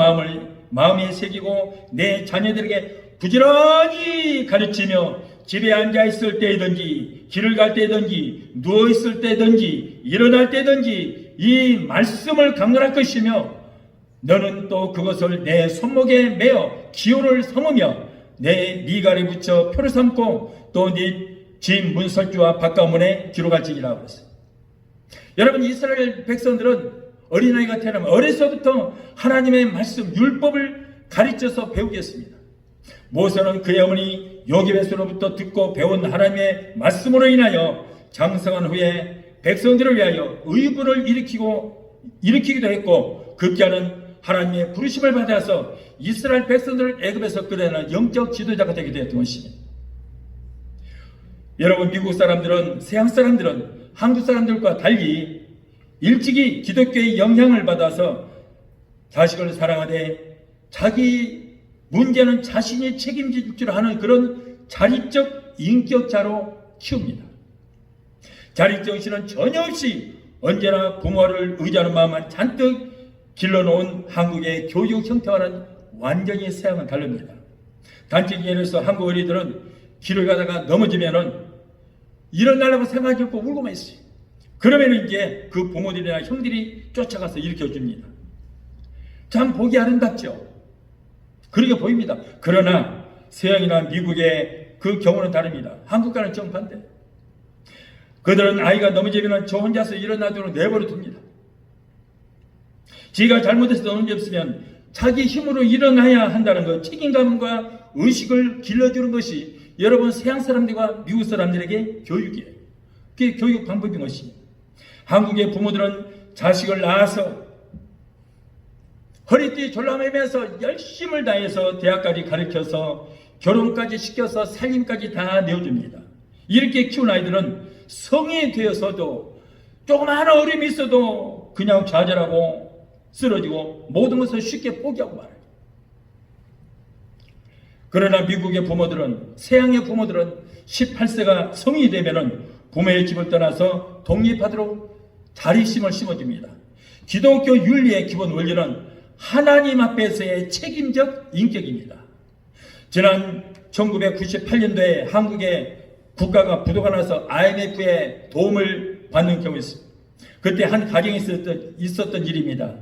마음에 새기고 내 자녀들에게 부지런히 가르치며 집에 앉아있을 때든지 길을 갈 때든지 누워있을 때든지 일어날 때든지 이 말씀을 강론할 것이며 너는 또 그것을 내 손목에 매어 기호를 삼으며 내 니갈에 붙여 표를 삼고 또 네 집 문설주와 바깥문에 기록할지니라 그랬어요. 여러분, 이스라엘 백성들은 어린아이가 태어나면 어려서부터 하나님의 말씀 율법을 가르쳐서 배우겠습니다. 모세는 그의 어머니 요게벳으로부터 듣고 배운 하나님의 말씀으로 인하여 장성한 후에 백성들을 위하여 의분을 일으키기도 했고 급기야는 하나님의 부르심을 받아서 이스라엘 백성들을 애굽에서 끌어내는 영적 지도자가 되게 되었던 것입니다. 여러분, 미국 사람들은, 서양 사람들은 한국 사람들과 달리 일찍이 기독교의 영향을 받아서 자식을 사랑하되 자기 문제는 자신이 책임질 줄 아는 그런 자립적 인격자로 키웁니다. 자립정신은 전혀 없이 언제나 부모를 의지하는 마음만 잔뜩 길러놓은 한국의 교육 형태와는 완전히 서양은 다릅니다. 단적인 예를 들어서 한국 어린이들은 길을 가다가 넘어지면은 일어나려고 생각하지 않고 울고만 있어요. 그러면 이제 그 부모들이나 형들이 쫓아가서 일으켜줍니다. 참 보기 아름답죠. 그렇게 보입니다. 그러나 서양이나 미국의 그 경우는 다릅니다. 한국과는 정반대. 그들은 아이가 넘어지면 저 혼자서 일어나도록 내버려 둡니다. 지가 잘못해서 넘어졌으면 자기 힘으로 일어나야 한다는 것, 책임감과 의식을 길러주는 것이 여러분 서양 사람들과 미국 사람들에게 교육이에요. 그게 교육 방법인 것입니다. 한국의 부모들은 자식을 낳아서 허리띠 졸라매면서 열심을 다해서 대학까지 가르쳐서 결혼까지 시켜서 살림까지 다 내어줍니다. 이렇게 키운 아이들은 성인이 되어서도 조그마한 어려움이 있어도 그냥 좌절하고 쓰러지고 모든 것을 쉽게 포기하고 말아요. 그러나 미국의 부모들은, 서양의 부모들은 18세가 성인이 되면은 부모의 집을 떠나서 독립하도록 자립심을 심어줍니다. 기독교 윤리의 기본 원리는 하나님 앞에서의 책임적 인격입니다. 지난 1998년도에 한국의 국가가 부도가 나서 IMF의 도움을 받는 경우가 있습니다. 그때 한 가정에 있었던 일입니다.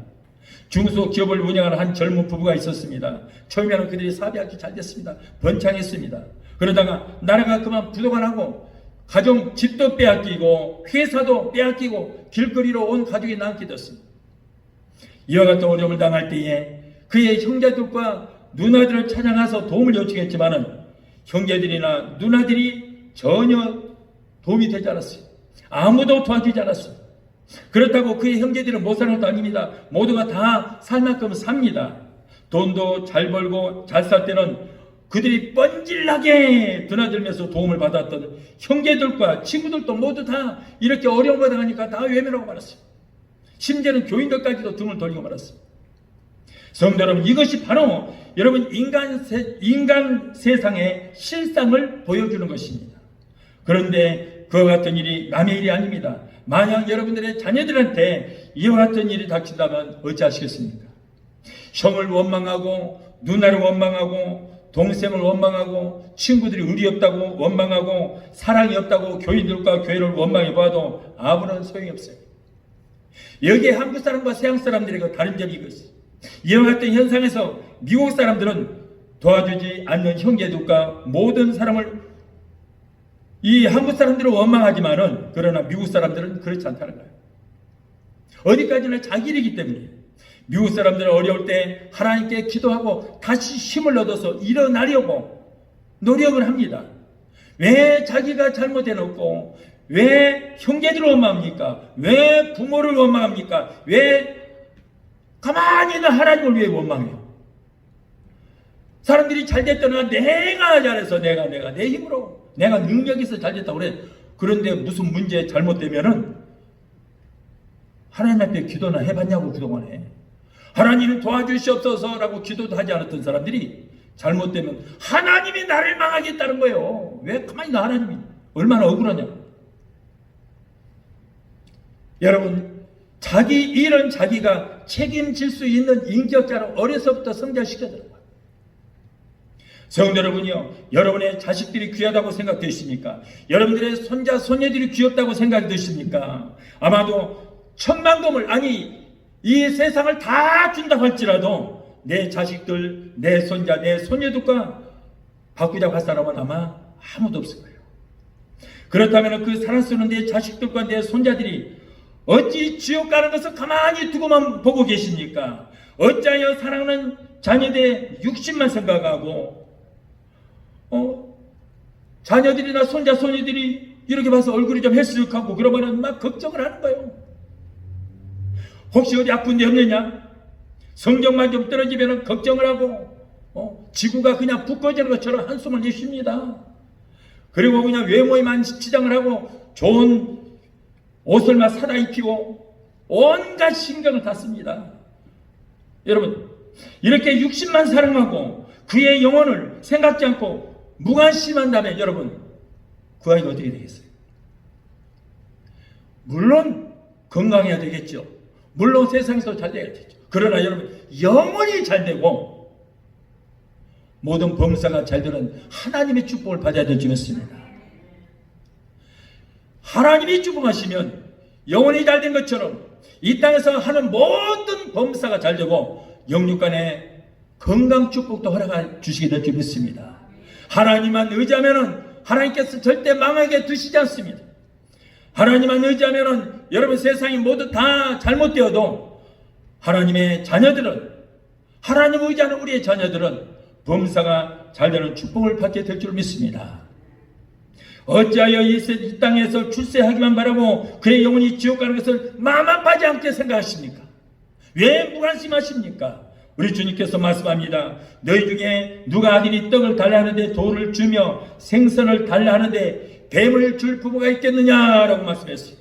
중소기업을 운영하는 한 젊은 부부가 있었습니다. 처음에는 그들이 사업이 아주 잘 됐습니다. 번창했습니다. 그러다가 나라가 그만 부도가 나고 가정 집도 빼앗기고 회사도 빼앗기고 길거리로 온 가족이 남게 됐습니다. 이와 같은 어려움을 당할 때에 그의 형제들과 누나들을 찾아가서 도움을 요청했지만은 형제들이나 누나들이 전혀 도움이 되지 않았어요. 아무도 도와주지 않았어요. 그렇다고 그의 형제들은 못 사는 것도 아닙니다. 모두가 다 살 만큼 삽니다. 돈도 잘 벌고 잘 살 때는 그들이 뻔질나게 드나들면서 도움을 받았던 형제들과 친구들도 모두 다 이렇게 어려운 거 당하니까 다 외면하고 말았어요. 심지어는 교인들까지도 등을 돌리고 말았어요. 성도 여러분, 이것이 바로 여러분 인간 세상의 실상을 보여주는 것입니다. 그런데 그와 같은 일이 남의 일이 아닙니다. 만약 여러분들의 자녀들한테 이와 같은 일이 닥친다면 어찌하시겠습니까? 형을 원망하고 누나를 원망하고 동생을 원망하고 친구들이 의리 없다고 원망하고 사랑이 없다고 교인들과 교회를 원망해봐도 아무런 소용이 없어요. 여기에 한국 사람과 서양 사람들의 다른 점이 이것이, 이와 같은 현상에서 미국 사람들은 도와주지 않는 형제들과 모든 사람을 이 한국 사람들은 원망하지만은 그러나 미국 사람들은 그렇지 않다는 거예요. 어디까지나 자기 일이기 때문에 미국 사람들은 어려울 때 하나님께 기도하고 다시 힘을 얻어서 일어나려고 노력을 합니다. 왜 자기가 잘못해놓고 왜 형제들을 원망합니까? 왜 부모를 원망합니까? 왜 가만히 있는 하나님을 위해 원망해요? 사람들이 잘 됐더니 내가 잘해서 내가 내 힘으로 내가 능력이 있어 잘 됐다고 그래. 그런데 무슨 문제 잘못되면은 하나님 앞에 기도나 해봤냐고 그동안에. 하나님을 도와주시옵소서라고 기도도 하지 않았던 사람들이 잘못되면 하나님이 나를 망하겠다는 거예요. 왜 가만히 나 하나님이 얼마나 억울하냐. 여러분, 자기 일은 자기가 책임질 수 있는 인격자로 어려서부터 성장시켜드는 거예요. 성도 여러분이요, 여러분의 자식들이 귀하다고 생각되십니까? 여러분들의 손자 손녀들이 귀엽다고 생각이 드십니까? 아마도 천만금을, 아니 이 세상을 다 준다 할지라도 내 자식들, 내 손자, 내 손녀들과 바꾸자고 할 사람은 아마 아무도 없을 거예요. 그렇다면 그 살아 쓰는 내 자식들과 내 손자들이 어찌 지옥 가는 것을 가만히 두고만 보고 계십니까? 어찌하여 사랑하는 자녀들의 육신만 생각하고 자녀들이나 손자 손녀들이 이렇게 봐서 얼굴이 좀 헬쓱하고 그러면은 막 걱정을 하는 거예요. 혹시 어디 아픈 데 없느냐? 성적만 좀 떨어지면 걱정을 하고 지구가 그냥 부꺼지는 것처럼 한숨을 내쉽니다. 그리고 그냥 외모에만 치장을 하고 좋은 옷을 막 사다 입히고 온갖 신경을 다 씁니다. 여러분, 이렇게 육신만 사랑하고 그의 영혼을 생각지 않고 무관심한다면 여러분, 그 아이가 어떻게 되겠어요? 물론 건강해야 되겠죠. 물론 세상에서 잘 돼야 되죠. 그러나 여러분, 영혼이 잘 되고 모든 범사가 잘 되는 하나님의 축복을 받아야 될 줄 믿습니다. 하나님이 축복하시면 영혼이 잘 된 것처럼 이 땅에서 하는 모든 범사가 잘 되고 영육간의 건강 축복도 허락해 주시게 될 줄 믿습니다. 하나님만 의지하면은 하나님께서 절대 망하게 두시지 않습니다. 하나님만 의지하면은 여러분 세상이 모두 다 잘못되어도 하나님의 자녀들은, 하나님 의지하는 우리의 자녀들은 범사가 잘 되는 축복을 받게 될 줄 믿습니다. 어찌하여 이 땅에서 출세하기만 바라고 그의 영혼이 지옥 가는 것을 마음 아파하지 않게 생각하십니까? 왜 무관심하십니까? 우리 주님께서 말씀합니다. 너희 중에 누가 아들이 떡을 달라 하는데 돌을 주며 생선을 달라 하는데 뱀을 줄 부모가 있겠느냐라고 말씀했어요.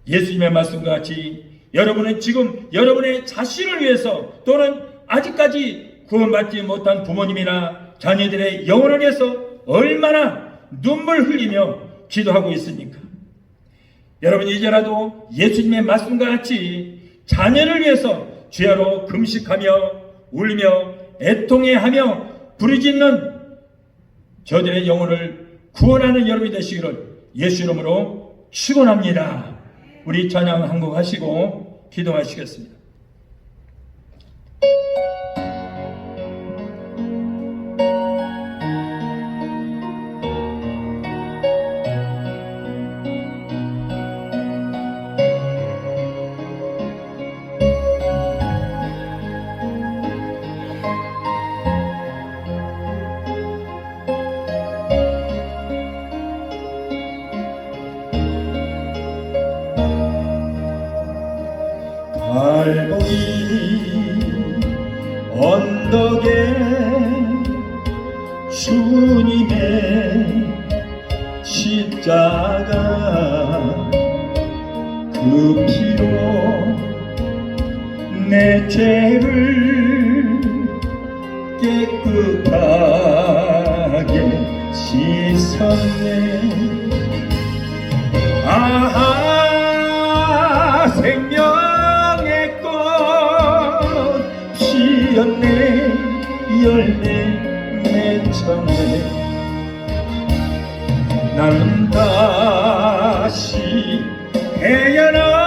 예수님의 말씀과 같이 여러분은 지금 여러분의 자신을 위해서 또는 아직까지 구원받지 못한 부모님이나 자녀들의 영혼을 위해서 얼마나 눈물 흘리며 기도하고 있습니까? 여러분, 이제라도 예수님의 말씀과 같이 자녀를 위해서 주야로 금식하며 울며 애통해하며 부르짖는 저들의 영혼을 구원하는 여러분이 되시기를 예수 이름으로 축원합니다. 우리 찬양 한 곡 하시고 기도하시겠습니다. 갈보리 언덕에 주님의 십자가 그 피로 내 죄를 깨끗하게 씻었네. 아하, 생명의 꽃 피었네. 열매 맺혔네. 나는 다시 태어났네.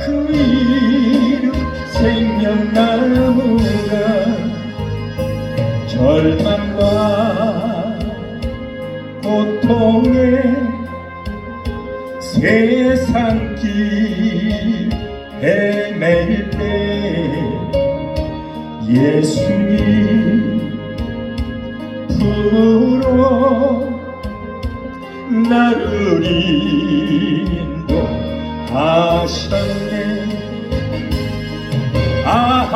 그 이름 생명나무가 절망과 고통에 세상 길 헤맬 때 예수님 품으로 나를 인도하셨네. 아하,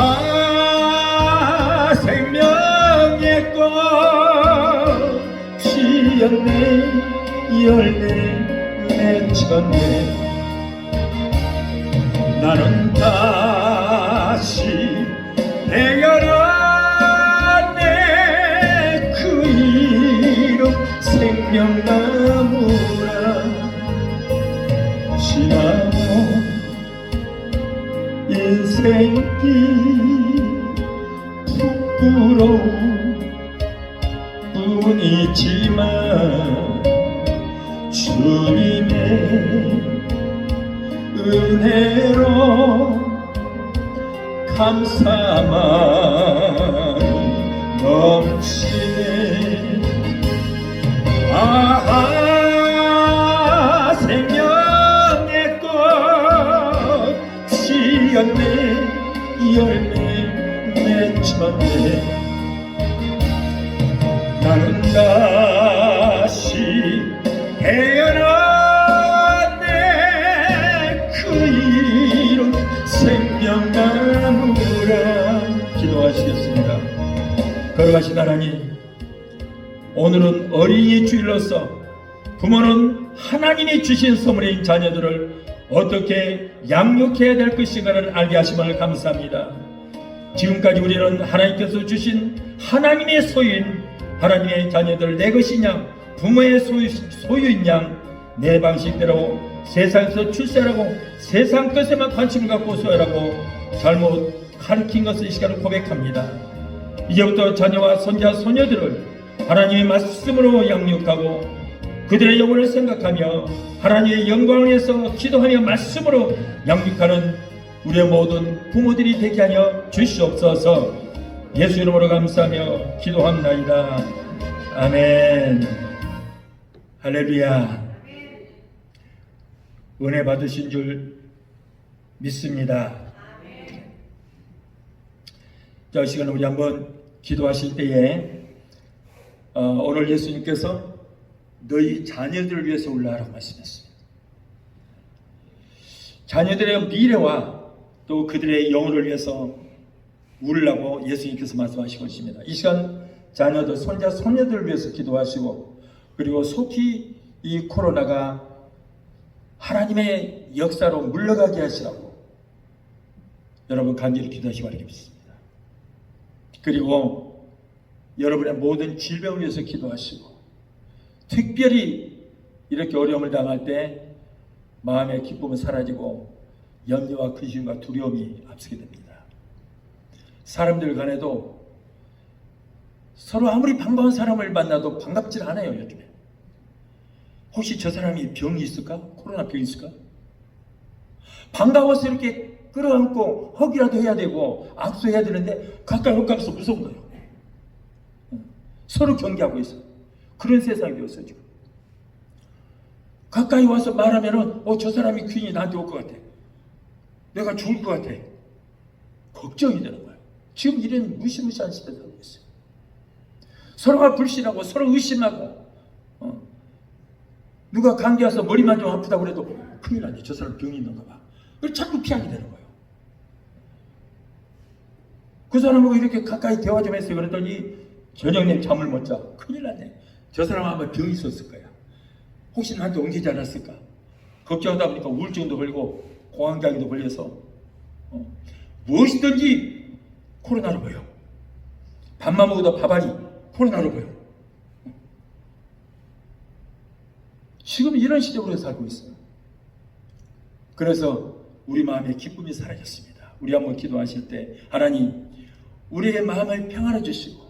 생명의 꽃 피었네. 열매 맺혔네. 나는 다시 태어났네. 그 이름 생명나무라. 지나고 인생이 부끄러운 뿐이지만 주님의 은혜로 감사만 넘치네. 아하, 생명의 꽃 피었네. 열매 맺혔네. 나는 다시 태어났네. 그 이름 생명나무라. 기도하시겠습니다. 거룩하신 하나님, 오늘은 어린이 주일로서 부모는 하나님이 주신 선물인 자녀들을 어떻게 양육해야 될 것인가를 알게 하심을 감사합니다. 지금까지 우리는 하나님께서 주신 하나님의 소유인 하나님의 자녀들 내 것이냐 부모의 소유인 양 내 방식대로 세상에서 출세하라고 세상 것에만 관심을 갖고 소유하라고 잘못 가르친 것을 이 시간에 고백합니다. 이제부터 자녀와 손자 소녀들을 하나님의 말씀으로 양육하고 그들의 영혼을 생각하며 하나님의 영광을 위해서 기도하며 말씀으로 양육하는 우리의 모든 부모들이 되게 하여 주시옵소서. 예수 이름으로 감사하며 기도합나이다. 아멘. 할렐루야. 은혜 받으신 줄 믿습니다. 자, 이 시간에 우리 한번 기도하실 때에 오늘 예수님께서 너희 자녀들을 위해서 울라라고 말씀했습니다. 자녀들의 미래와 또 그들의 영혼을 위해서 울라고 예수님께서 말씀하시고 있습니다. 이 시간 자녀들, 손자, 소녀들을 위해서 기도하시고 그리고 속히 이 코로나가 하나님의 역사로 물러가게 하시라고 여러분 간절히 기도하시기 바라겠습니다. 그리고 여러분의 모든 질병을 위해서 기도하시고 특별히 이렇게 어려움을 당할 때 마음의 기쁨은 사라지고 염려와 근심과 두려움이 앞서게 됩니다. 사람들 간에도 서로 아무리 반가운 사람을 만나도 반갑질 않아요. 요즘에 혹시 저 사람이 병이 있을까? 코로나 병이 있을까? 반가워서 이렇게 끌어안고 허기라도 해야 되고 악수해야 되는데 가까이 가서 무서운 거예요. 서로 경계하고 있어. 그런 세상이 되었어요 지금. 가까이 와서 말하면은 저 사람이 괜히 나한테 올 것 같아. 내가 죽을 것 같아. 걱정이 되는 거예요. 지금 이런 무시무시한 시대가 되고 있어요. 서로가 불신하고 서로 의심하고 누가 감기 와서 머리만 좀 아프다고 그래도 큰일 났네. 저 사람 병이 있는가 봐. 그걸 자꾸 피하게 되는 거예요. 그 사람하고 이렇게 가까이 대화 좀 했어요. 그랬더니 저녁에 잠을 못 자. 큰일 났네. 저 사람 아마 병이 있었을 거야. 혹시 나한테 옮기지 않았을까? 걱정하다 보니까 우울증도 걸리고 공황장애도 걸려서 무엇이든지 코로나로 보여. 밥만 먹어도 밥알이 코로나로 보여. 지금 이런 시대 우리가 살고 있어요. 그래서 우리 마음에 기쁨이 사라졌습니다. 우리 한번 기도하실 때 하나님 우리의 마음을 평안해 주시고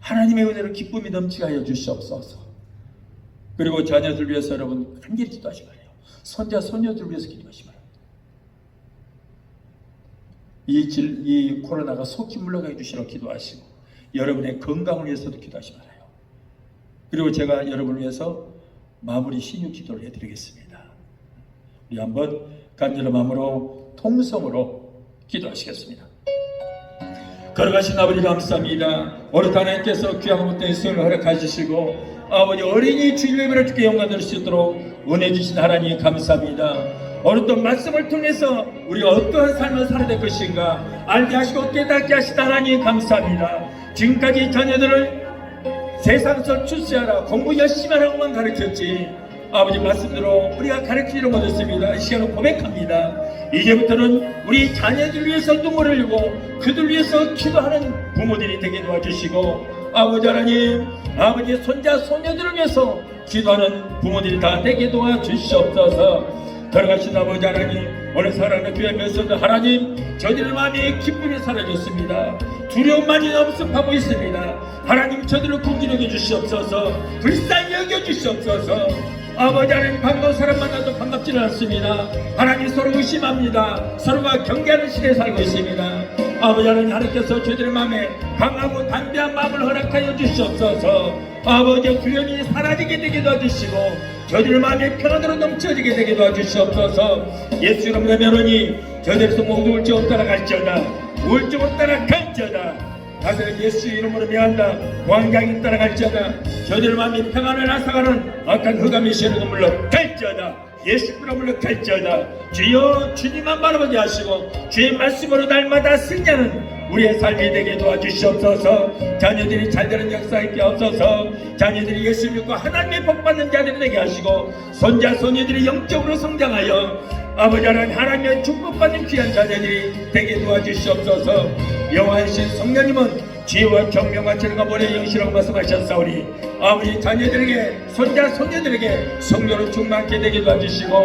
하나님의 은혜로 기쁨이 넘치게 하여 주시옵소서. 그리고 자녀들 위해서 여러분 간절히 기도하시기 바라요. 손자 소녀들 위해서 기도하시기 바랍니다. 이 코로나가 속히 물러가게 해주시라고 기도하시고 여러분의 건강을 위해서도 기도하시기 바라요. 그리고 제가 여러분을 위해서 마무리 신유 기도를 해드리겠습니다. 우리 한번 간절한 마음으로 통성으로 기도하시겠습니다. 거룩하신 아버지 감사합니다. 오늘 하나님께서 귀한 못된 수요를 허락하시고 아버지 어린이 주일 예배를 주께 영광 드릴 수 있도록 은혜 주신 하나님 감사합니다. 오늘 또 말씀을 통해서 우리가 어떠한 삶을 살아야 될 것인가 알게 하시고 깨닫게 하신 하나님 감사합니다. 지금까지 자녀들을 세상에서 출세하라 공부 열심히 하라고만 가르쳤지 아버지 말씀대로 우리가 가르치지를 못했습니다. 이 시간을 고백합니다. 이제부터는 우리 자녀들 위해서 눈물을 흘리고 그들 위해서 기도하는 부모들이 되게 도와주시고, 아버지 하나님, 아버지 손자 손녀들을 위해서 기도하는 부모들이 다 되게 도와주시옵소서. 돌아가신 아버지 하나님, 오늘 사랑하는 교회 멤버들 하나님, 저희들의 마음에 기쁨이 사라졌습니다. 두려움만이 엄습하고 있습니다. 하나님, 저들을 긍휼히 여겨 주시옵소서. 불쌍히 여겨 주시옵소서. 아버지 하나님, 반가운 사람 만나도 반갑지는 않습니다. 하나님, 서로 의심합니다. 서로가 경계하는 시대에 살고 있습니다. 아버지 하나님, 하나님께서 저희들의 마음에 강하고 담대한 마음을 허락하여 주시옵소서. 아버지, 두려움이 사라지게 되게 도와주시고 저희들의 마음에 평안으로 넘쳐지게 되게 도와주시옵소서. 예수 이름으로 면허니 저희들에서 모두 우울증 따라갈지어다. 우울증을 따라갈지어다. 다시 예수 이름으로 명한다. 광장이 따라갈지어다. 저희들 마음이 평안을 앗아가는 악한 흑암의 세력을 물러갈지어다. 예수 이름으로 물러갈지어다. 주여, 주님만 바라보게 하시고 주의 말씀으로 날마다 승리하는 우리의 삶이 되게 도와주시옵소서. 자녀들이 잘되는 역사 있게 없어서 자녀들이 예수 믿고 하나님의 복받는 자들이 되게 하시고 손자 손녀들이 영적으로 성장하여 아버지 하나님, 하나님의 축복받는 귀한 자녀들이 되게 도와주시옵소서. 영화이신 성령님은 지혜와 경명과 진리가 모래 영시라고 말씀하셨사오니 아버지, 자녀들에게 손자 손녀들에게 성령으로 충만케 되게 도와주시고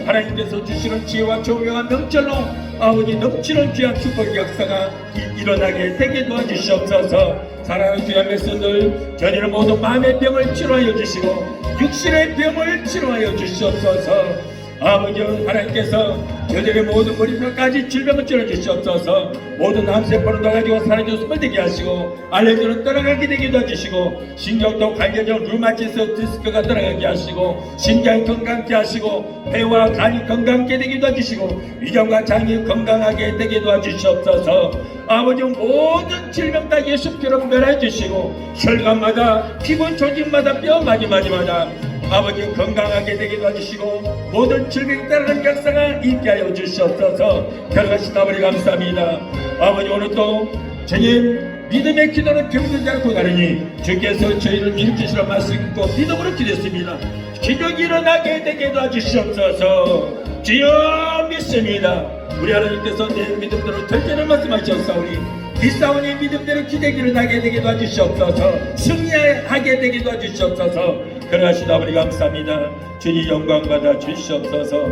하나님께서 주시는 지혜와 경명과 명철로 아버지 넘치는 귀한 축복 역사가 일어나게 되게 도와주시옵소서. 사랑하는 귀한 백성들, 저희는 모두 마음의 병을 치료하여 주시고 육신의 병을 치료하여 주시옵소서. 아버지 하나님께서 저들의 모든 머리뼈까지 질병을 찔러주시옵소서. 모든 암세포를 넣어가지고 사라졌음을 되게 하시고 알레르기는 떠나가게 되게 도와주시고 신경도 관절염 루마티스 디스크가 떠나가게 하시고 심장이 건강케 하시고 폐와 간이 건강케 되게 도와주시고 위장과 장이 건강하게 되게 도와주시옵소서. 아버지, 모든 질병 다 예수 피로 멸해 주시고 혈관마다 피부 조직마다 뼈 마디마디마다 아버지 건강하게 되게 도와주시고 모든 질병 따르는 역사가 있게 하여 주시옵소서. 결과신 아버지 감사합니다. 아버지, 오늘 또 주님 믿음의 기도는 병든 자를 구하리니 주께서 저희를 일으키시라 말씀 듣고 믿음으로 기도했습니다. 기적이 일어나게 되게 도와주시옵소서. 주여 믿습니다. 우리 하나님께서 내 믿음대로 절대로 말씀하셨사오니 믿사오니 믿음대로 기적이 일어나게 되게 도와주시옵소서. 승리하게 되게 도와주시옵소서. 그러하신 아버지 감사합니다. 주님 영광 받아 주시옵소서.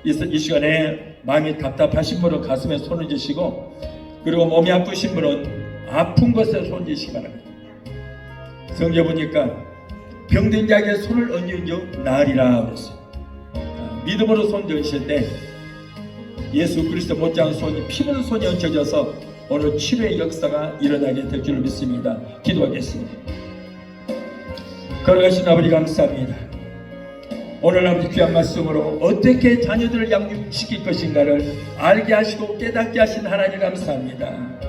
이 시간에 마음이 답답하신 분은 가슴에 손을 주시고 그리고 몸이 아프신 분은 아픈 것에 손을 주시기 바랍니다. 성경 보니까 병든 자에게 손을 얹은즉 나으리라 그랬어요. 믿음으로 손 드실 때 예수 그리스도 못지않은 손이 피부는 손이 얹혀져서 오늘 치료의 역사가 일어나게 될 줄을 믿습니다. 기도하겠습니다. 거룩하신 아버지 감사합니다. 오늘 아버지 귀한 말씀으로 어떻게 자녀들을 양육시킬 것인가를 알게 하시고 깨닫게 하신 하나님 감사합니다.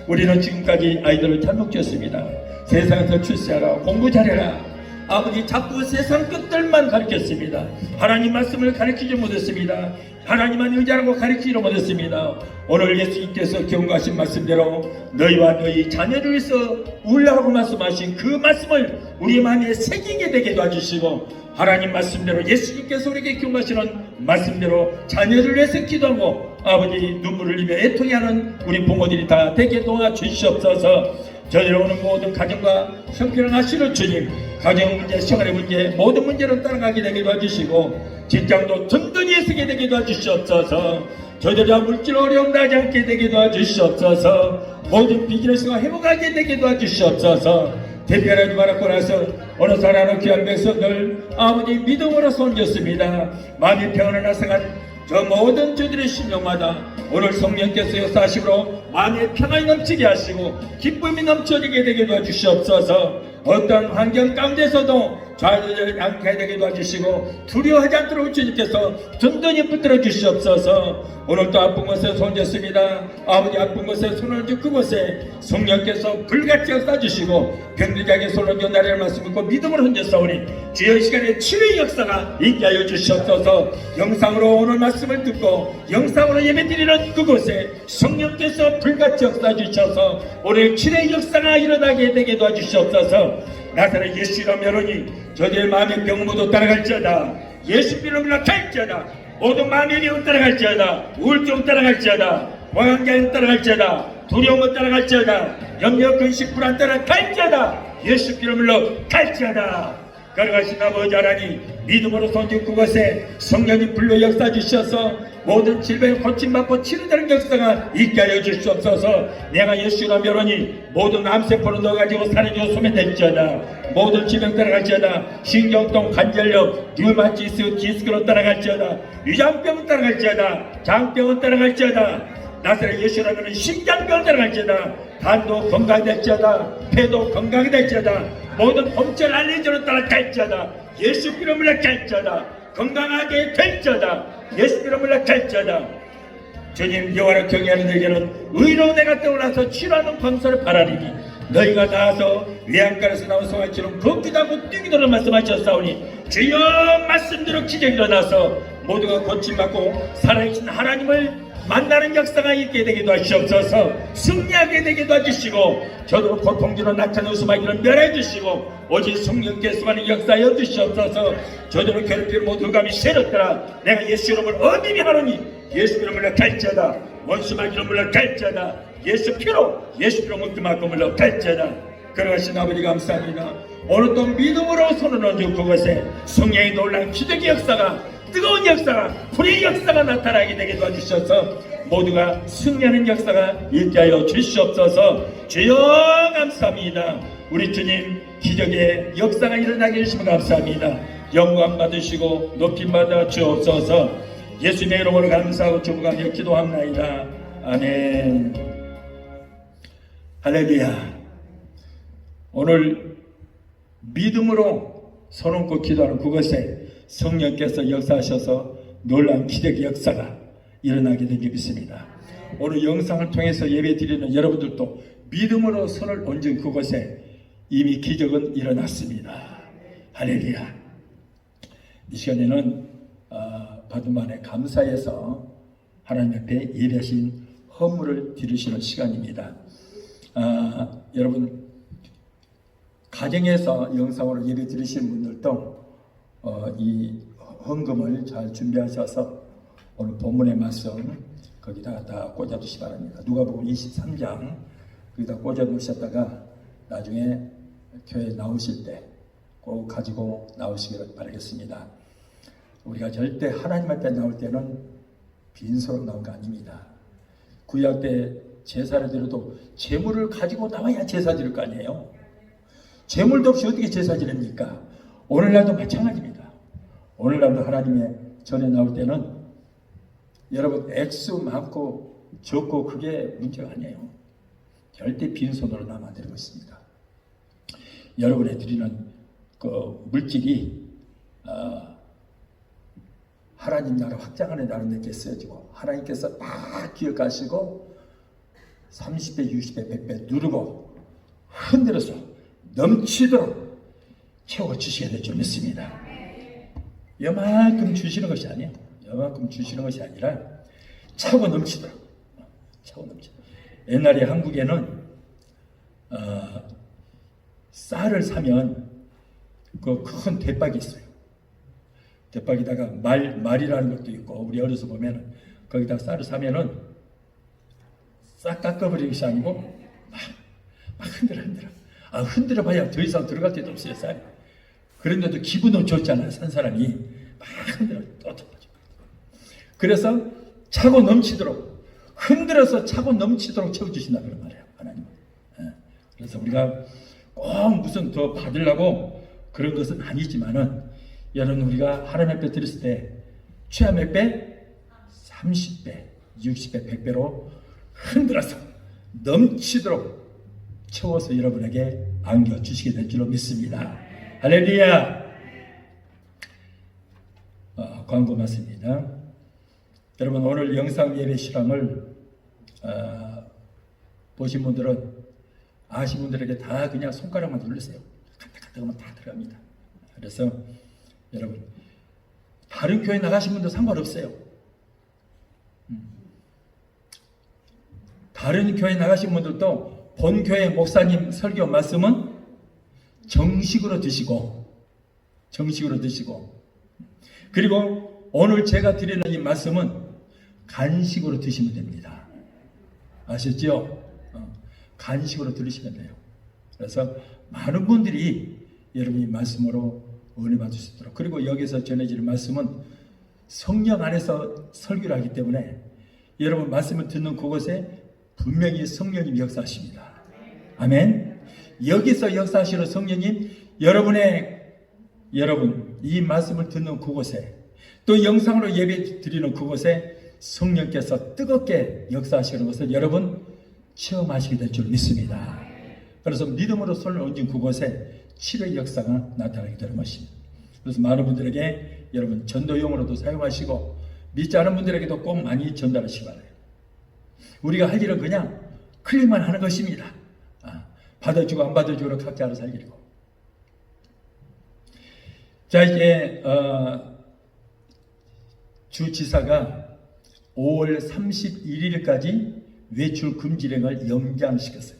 우리는 지금까지 아이들을 잘못 키웠습니다. 세상에서 출세하라, 공부 잘해라, 아버지 자꾸 세상 끝들만 가르쳤습니다. 하나님 말씀을 가르치지 못했습니다. 하나님만 의지하고 가르치지 못했습니다. 오늘 예수님께서 경고하신 말씀대로 너희와 너희 자녀를 위해서 울라고 말씀하신 그 말씀을 우리 마음에 새기게 되게 도와주시고 하나님 말씀대로 예수님께서 우리에게 경고하시는 말씀대로 자녀를 위해서 기도하고 아버지 눈물을 흘리며 애통해 하는 우리 부모들이 다 되게 도와주시옵소서. 저희를 오는 모든 가정과 형편을 하시는 주님, 가정 문제, 생활의 문제, 모든 문제를 따라가게 되게 도와주시고 직장도 든든히 서게 되게 도와주시옵소서. 저희들이 물질 어려움 나지 않게 되게 도와주시옵소서. 모든 비즈니스가 회복하게 되게 도와주시옵소서. 대표하지 말았고 나서 어느 사람은 귀한 백성들 아버지 믿음으로 손졌습니다. 마음이 평안을 나서간 저 모든 저들의 심령마다 오늘 성령께서 역사하심으로 마음에 평안이 넘치게 하시고 기쁨이 넘쳐지게 되게 도와주시옵소서. 어떤 환경 가운데서도 좌절을 않게 되게 도와주시고 두려워하지 않도록 주님께서 든든히 붙들어 주시옵소서. 오늘도 아픈 곳에 손졌습니다. 아버지 아픈 곳에 손을 얹고 그곳에 성령께서 불같이 역사주시고 병들자에게 손을 얹어 나를 말씀 믿고 믿음으로 얹었사오니 주여 이 시간에 치료의 역사가 있게 하여 주시옵소서. 영상으로 오늘 말씀을 듣고 영상으로 예배드리는 그곳에 성령께서 불같이 역사주셔서 오늘 치료의 역사가 일어나게 되게 도와주시옵소서. 나사렛 예수 이름으로니 저들의 마음의 병 모두 따라갈지어다. 예수 이름으로 갈지어다. 모든 마음의 병 따라갈지어다. 우울증 따라갈지어다. 공황장애 따라갈지어다. 두려움을 따라갈지어다. 염려 근심 불안 따라갈지어다. 예수 이름으로 갈지어다. 걸어가신 아버지 하나님, 믿음으로 손짓 그곳에 성령님 불러 역사 주셔서 모든 질병 고침받고 치료되는 역사가 있게 하여 주시옵소서. 내가 예수 이름으로니 모든 암세포를 넣어가지고 사라지고 소멸될지어다. 모든 질병 따라갈지어다. 신경통, 관절염, 류마티스, 디스크로 따라갈지어다. 위장병은 따라갈지어다. 장병은 따라갈지어다. 나사렛 예수 이름으로는 심장병 따라갈지어다. 간도 건강될지어다. 폐도 건강될지어다. 모든 홈철 알레르기로 따라갈지어다. 예수 이름으로 갈지어다. 건강하게 될지어다. 예수 이름으로 갈지어다. 주님, 여호와를 경외하는 너희에게는 의로 내가 떠올라서 치료하는 권세를 바라리니 너희가 나와서 외양간에서 나온 송아지처럼 걷기도 하고 뛰기도 말씀하셨사오니 주여 말씀대로 기적이 일어나서 모두가 고침받고 살아계신 하나님을 만나는 역사가 있게 되기도 하시옵소서. 승리하게 되기도 해주시고 저도 고통주로 나타난 웃음하기를 멸해 주시고 오직 성령께서 하는 역사여 주시옵소서. 저도 괴롭힘을 모두 감이 새롭더라. 내가 예수 이름을 어디니 하노니 예수 이름을 갈지어다. 원수마귀로 물러 갈지어다. 예수 피로 묶음하고 물러 갈지어다. 그러신 아버지 감사합니다. 오늘 또 믿음으로 손을 얹은 그곳에 성령의 놀라운 기적의 역사가, 뜨거운 역사가, 불의 역사가 나타나게 되게 도와주셔서 모두가 승리하는 역사가 있게 하여 주시옵소서. 주여 감사합니다. 우리 주님 기적의 역사가 일어나게 해주시면 감사합니다. 영광 받으시고 높임 받아 주옵소서. 예수님의 이름으로 감사하고 주부가며 기도합나이다. 아멘. 할렐루야. 오늘 믿음으로 손 얹고 기도하는 그것에 성령께서 역사하셔서 놀라운 기적의 역사가 일어나게 된 줄 믿습니다. 오늘 영상을 통해서 예배 드리는 여러분들도 믿음으로 손을 얹은 그곳에 이미 기적은 일어났습니다. 할렐루야. 이 시간에는 받은 만에 감사해서 하나님 앞에 예배하신 헌물을 드리시는 시간입니다. 여러분 가정에서 영상으로 예배 드리시는 분들도 이 헌금을 잘 준비하셔서 오늘 본문의 말씀 거기다가 다 꽂아두시기 바랍니다. 누가복음 23장 거기다 꽂아두셨다가 나중에 교회 나오실 때 꼭 가지고 나오시기를 바라겠습니다. 우리가 절대 하나님 앞에 나올 때는 빈손으로 나온 거 아닙니다. 구약 때 제사를 드려도 재물을 가지고 나와야 제사 드릴 거 아니에요. 재물도 없이 어떻게 제사 드립니까? 오늘날도 마찬가지입니다. 오늘날도 하나님의 전에 나올 때는 여러분 액수 많고 적고 그게 문제가 아니에요. 절대 빈손으로 나면 안 되는 것입니다. 여러분의 드리는 그 물질이 하나님 나라 확장하는 나라님께 쓰여지고 하나님께서 다 기억하시고 30배, 60배, 100배 누르고 흔들어서 넘치도록 채워주시게 될 줄 믿습니다. 요만큼 주시는 것이 아니에요. 요만큼 주시는 것이 아니라 차고 넘치도록. 차고 넘치도록. 옛날에 한국에는 쌀을 사면 그 큰 대박이 있어요. 대박에다가 말이라는 것도 있고 우리 어려서 보면은 거기다 쌀을 사면은 싹 깎아버리는 것이 아니고 막 흔들어. 흔들어 봐야 더 이상 들어갈 데도 없어요, 쌀이. 그런데도 기분은 좋잖아요, 산 사람이. 막 흔들어, 또 터져. 그래서 차고 넘치도록, 흔들어서 차고 넘치도록 채워주신다, 그런 말이에요, 하나님은. 그래서 우리가 꼭 무슨 더 받으려고 그런 것은 아니지만은, 여러분, 우리가 하나님 앞에 드렸을 때, 최하 몇 배? 30배, 60배, 100배로 흔들어서 넘치도록 채워서 여러분에게 안겨주시게 될 줄로 믿습니다. 할렐루야. 광고 맞습니다. 여러분 오늘 영상 예배 실황을 보신 분들은 아신 분들에게 다 그냥 손가락만 눌러세요. 갔다 하면 다 들어갑니다. 그래서 여러분 다른 교회 나가신 분도 상관없어요. 다른 교회 나가신 분들도 본 교회 목사님 설교 말씀은 정식으로 드시고 그리고 오늘 제가 드리는 이 말씀은 간식으로 드시면 됩니다. 아셨죠? 간식으로 들으시면 돼요. 그래서 많은 분들이 여러분이 말씀으로 은혜 받을 수 있도록, 그리고 여기서 전해지는 말씀은 성령 안에서 설교를 하기 때문에 여러분 말씀을 듣는 그곳에 분명히 성령님이 역사하십니다. 아멘. 여기서 역사하시는 성령님, 여러분 이 말씀을 듣는 그곳에, 또 영상으로 예배 드리는 그곳에 성령께서 뜨겁게 역사하시는 것을 여러분 체험하시게 될 줄 믿습니다. 그래서 믿음으로 손을 얹은 그곳에 치료의 역사가 나타나게 되는 것입니다. 그래서 많은 분들에게 여러분 전도용으로도 사용하시고, 믿지 않은 분들에게도 꼭 많이 전달하시기 바라요. 우리가 할 일은 그냥 클릭만 하는 것입니다. 받아주고 안 받아주고 각자 알아서 할 일이고. 자, 이제 주지사가 5월 31일까지 외출 금지령을 연장시켰어요.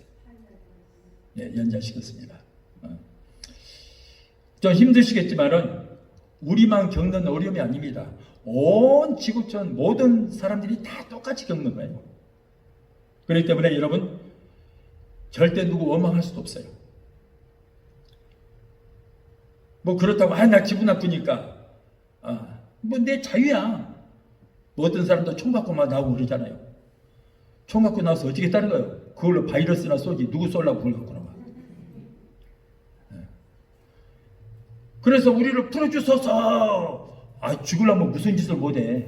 네, 연장시켰습니다. 좀 힘드시겠지만은 우리만 겪는 어려움이 아닙니다. 온 지구촌 모든 사람들이 다 똑같이 겪는 거예요. 그렇기 때문에 여러분 절대 누구 원망할 수도 없어요. 뭐 그렇다고 나 기분 나쁘니까 뭐 내 자유야. 뭐 어떤 사람도 총 갖고 막 나오고 그러잖아요. 총 갖고 나와서 어떻게 했다는 거예요? 그걸로 바이러스나 쏘지. 누구 쏠라고 그걸 갖고 나와. 그래서 우리를 풀어주소서. 죽으려면 무슨 짓을 못해.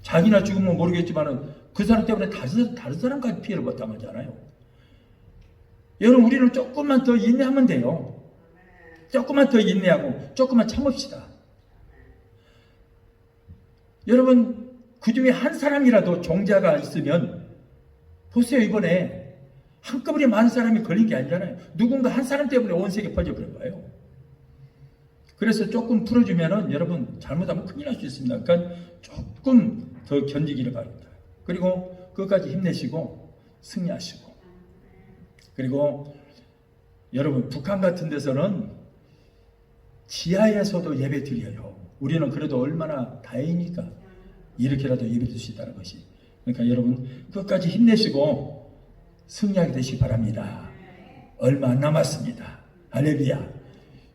자기나 죽으면 모르겠지만은 그 사람 때문에 다른 사람까지 피해를 못 당하잖아요. 여러분, 우리는 조금만 더 인내하면 돼요. 조금만 더 인내하고 조금만 참읍시다. 여러분, 그 중에 한 사람이라도 종자가 있으면 보세요. 이번에 한꺼번에 많은 사람이 걸린 게 아니잖아요. 누군가 한 사람 때문에 온 세계에 퍼져버린 거예요. 그래서 조금 풀어주면은 여러분 잘못하면 큰일 날 수 있습니다. 그러니까 조금 더 견디기를 바랍니다. 그리고 끝까지 힘내시고 승리하시고, 그리고 여러분 북한 같은 데서는 지하에서도 예배 드려요. 우리는 그래도 얼마나 다행이니까 이렇게라도 예배 드릴 수 있다는 것이. 그러니까 여러분 끝까지 힘내시고 승리하게 되시기 바랍니다. 얼마 안 남았습니다. 할렐루야.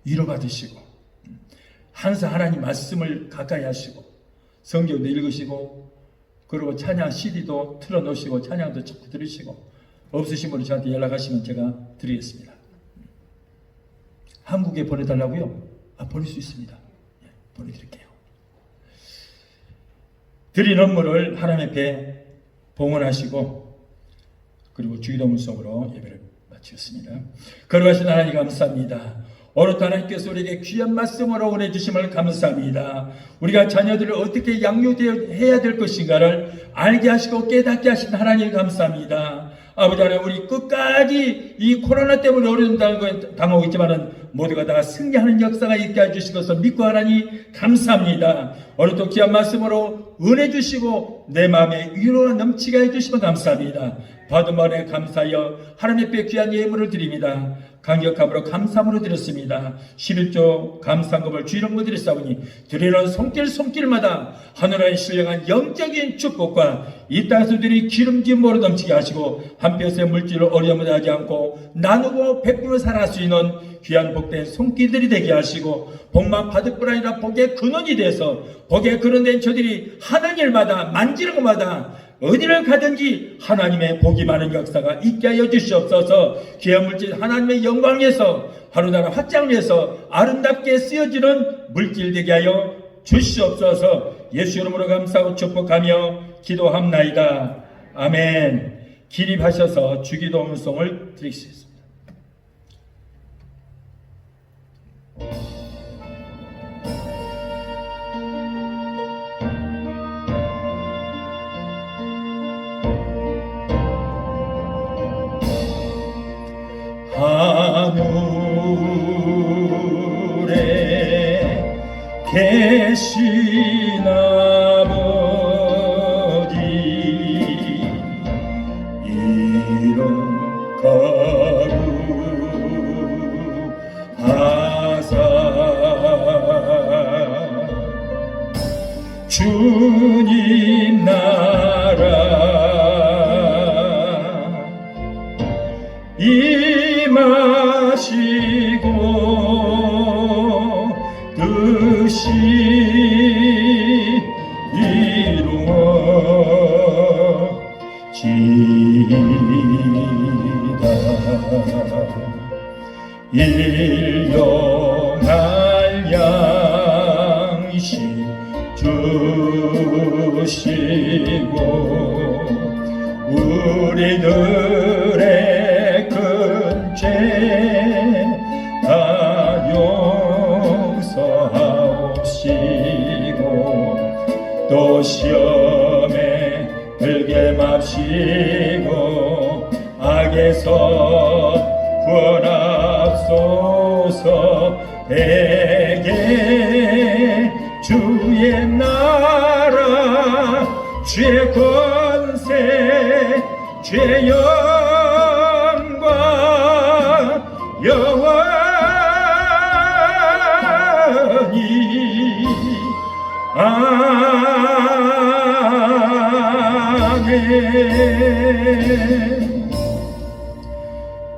위로받으시고 항상 하나님 말씀을 가까이 하시고 성경도 읽으시고, 그리고 찬양 CD도 틀어놓으시고 찬양도 자꾸 들으시고, 없으신 분은 저한테 연락하시면 제가 드리겠습니다. 한국에 보내달라고요? 보낼 수 있습니다. 보내드릴게요. 드린 업무를 하나님 앞에 봉헌하시고, 그리고 주기도문성으로 예배를 마치겠습니다. 거룩하신 하나님 감사합니다. 오늘도 하나님께서 우리에게 귀한 말씀으로 보내주심을 감사합니다. 우리가 자녀들을 어떻게 양육해야 될 것인가를 알게 하시고 깨닫게 하신 하나님 감사합니다. 아버지 하나님, 우리 끝까지 이 코로나 때문에 어려움 당하고 있지만은 모두가 다 승리하는 역사가 있게 해주신 것을 믿고 하나님 감사합니다. 오늘도 귀한 말씀으로 은혜 주시고 내 마음에 위로가 넘치게 해주시면 감사합니다. 받은 말에 감사하여 하나님 앞에 귀한 예물을 드립니다. 강력함으로 감사함으로 드렸습니다. 11조 감사금을 주일원고 드렸사오니 드리는 손길마다 하늘의 신령한 영적인 축복과 이 땅에서 드린 기름진 모로 넘치게 하시고 한편의 물질을 어려움을 하지 않고 나누고 베풀어 살아갈 수 있는 귀한 복된 손길들이 되게 하시고, 복만 받을 뿐 아니라 복의 근원이 돼서 복의 근원된 저들이 하는 일마다 만지는 것마다 어디를 가든지 하나님의 복이 많은 역사가 있게 하여 주시옵소서. 귀한 물질 하나님의 영광에서 하루나라 확장해서 아름답게 쓰여지는 물질 되게 하여 주시옵소서. 예수 이름으로 감사하고 축복하며 기도합나이다. 아멘. 기립하셔서 주기도문송을 드리겠습니다. 하늘에 계신 아버지, 이런 거룩한 일용할 양식 주시고 우리들의 큰 죄 다 용서하옵시고 또 시험에 들게 맙시고 악에서 구원하옵소서. 대개 주의 나라 주의 권세 주의 영광 영원히 아멘.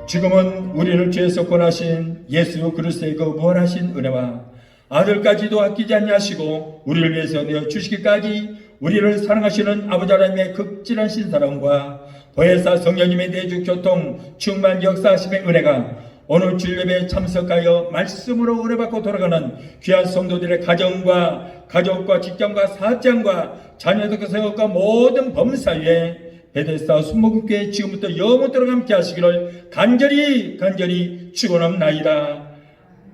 지금은 우리를 죄에서 구원하신 예수 그리스도의 그 무한하신 은혜와 아들까지도 아끼지 아니하시고 우리를 위해서 내어 주시기까지 우리를 사랑하시는 아버지 하나님의 극진한 신사랑과 보혜사 성령님의 내주 교통 충만 역사하심의 은혜가 오늘 주일 예배에 참석하여 말씀으로 은혜받고 돌아가는 귀한 성도들의 가정과 가족과 직장과 사장과 자녀들과 생업과 모든 범사 위에 베데스다 순복음교회 지금부터 영원토록 함께 하시기를 간절히 축원합나이다.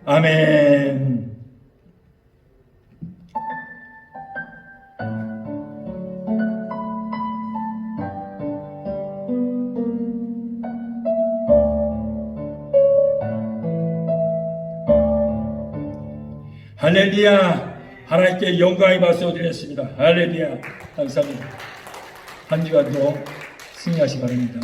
아멘. 할렐루야. 하나님께 영광의 박수 드리겠습니다. 할렐루야. 감사합니다. 한 주간도 승리하시기 바랍니다.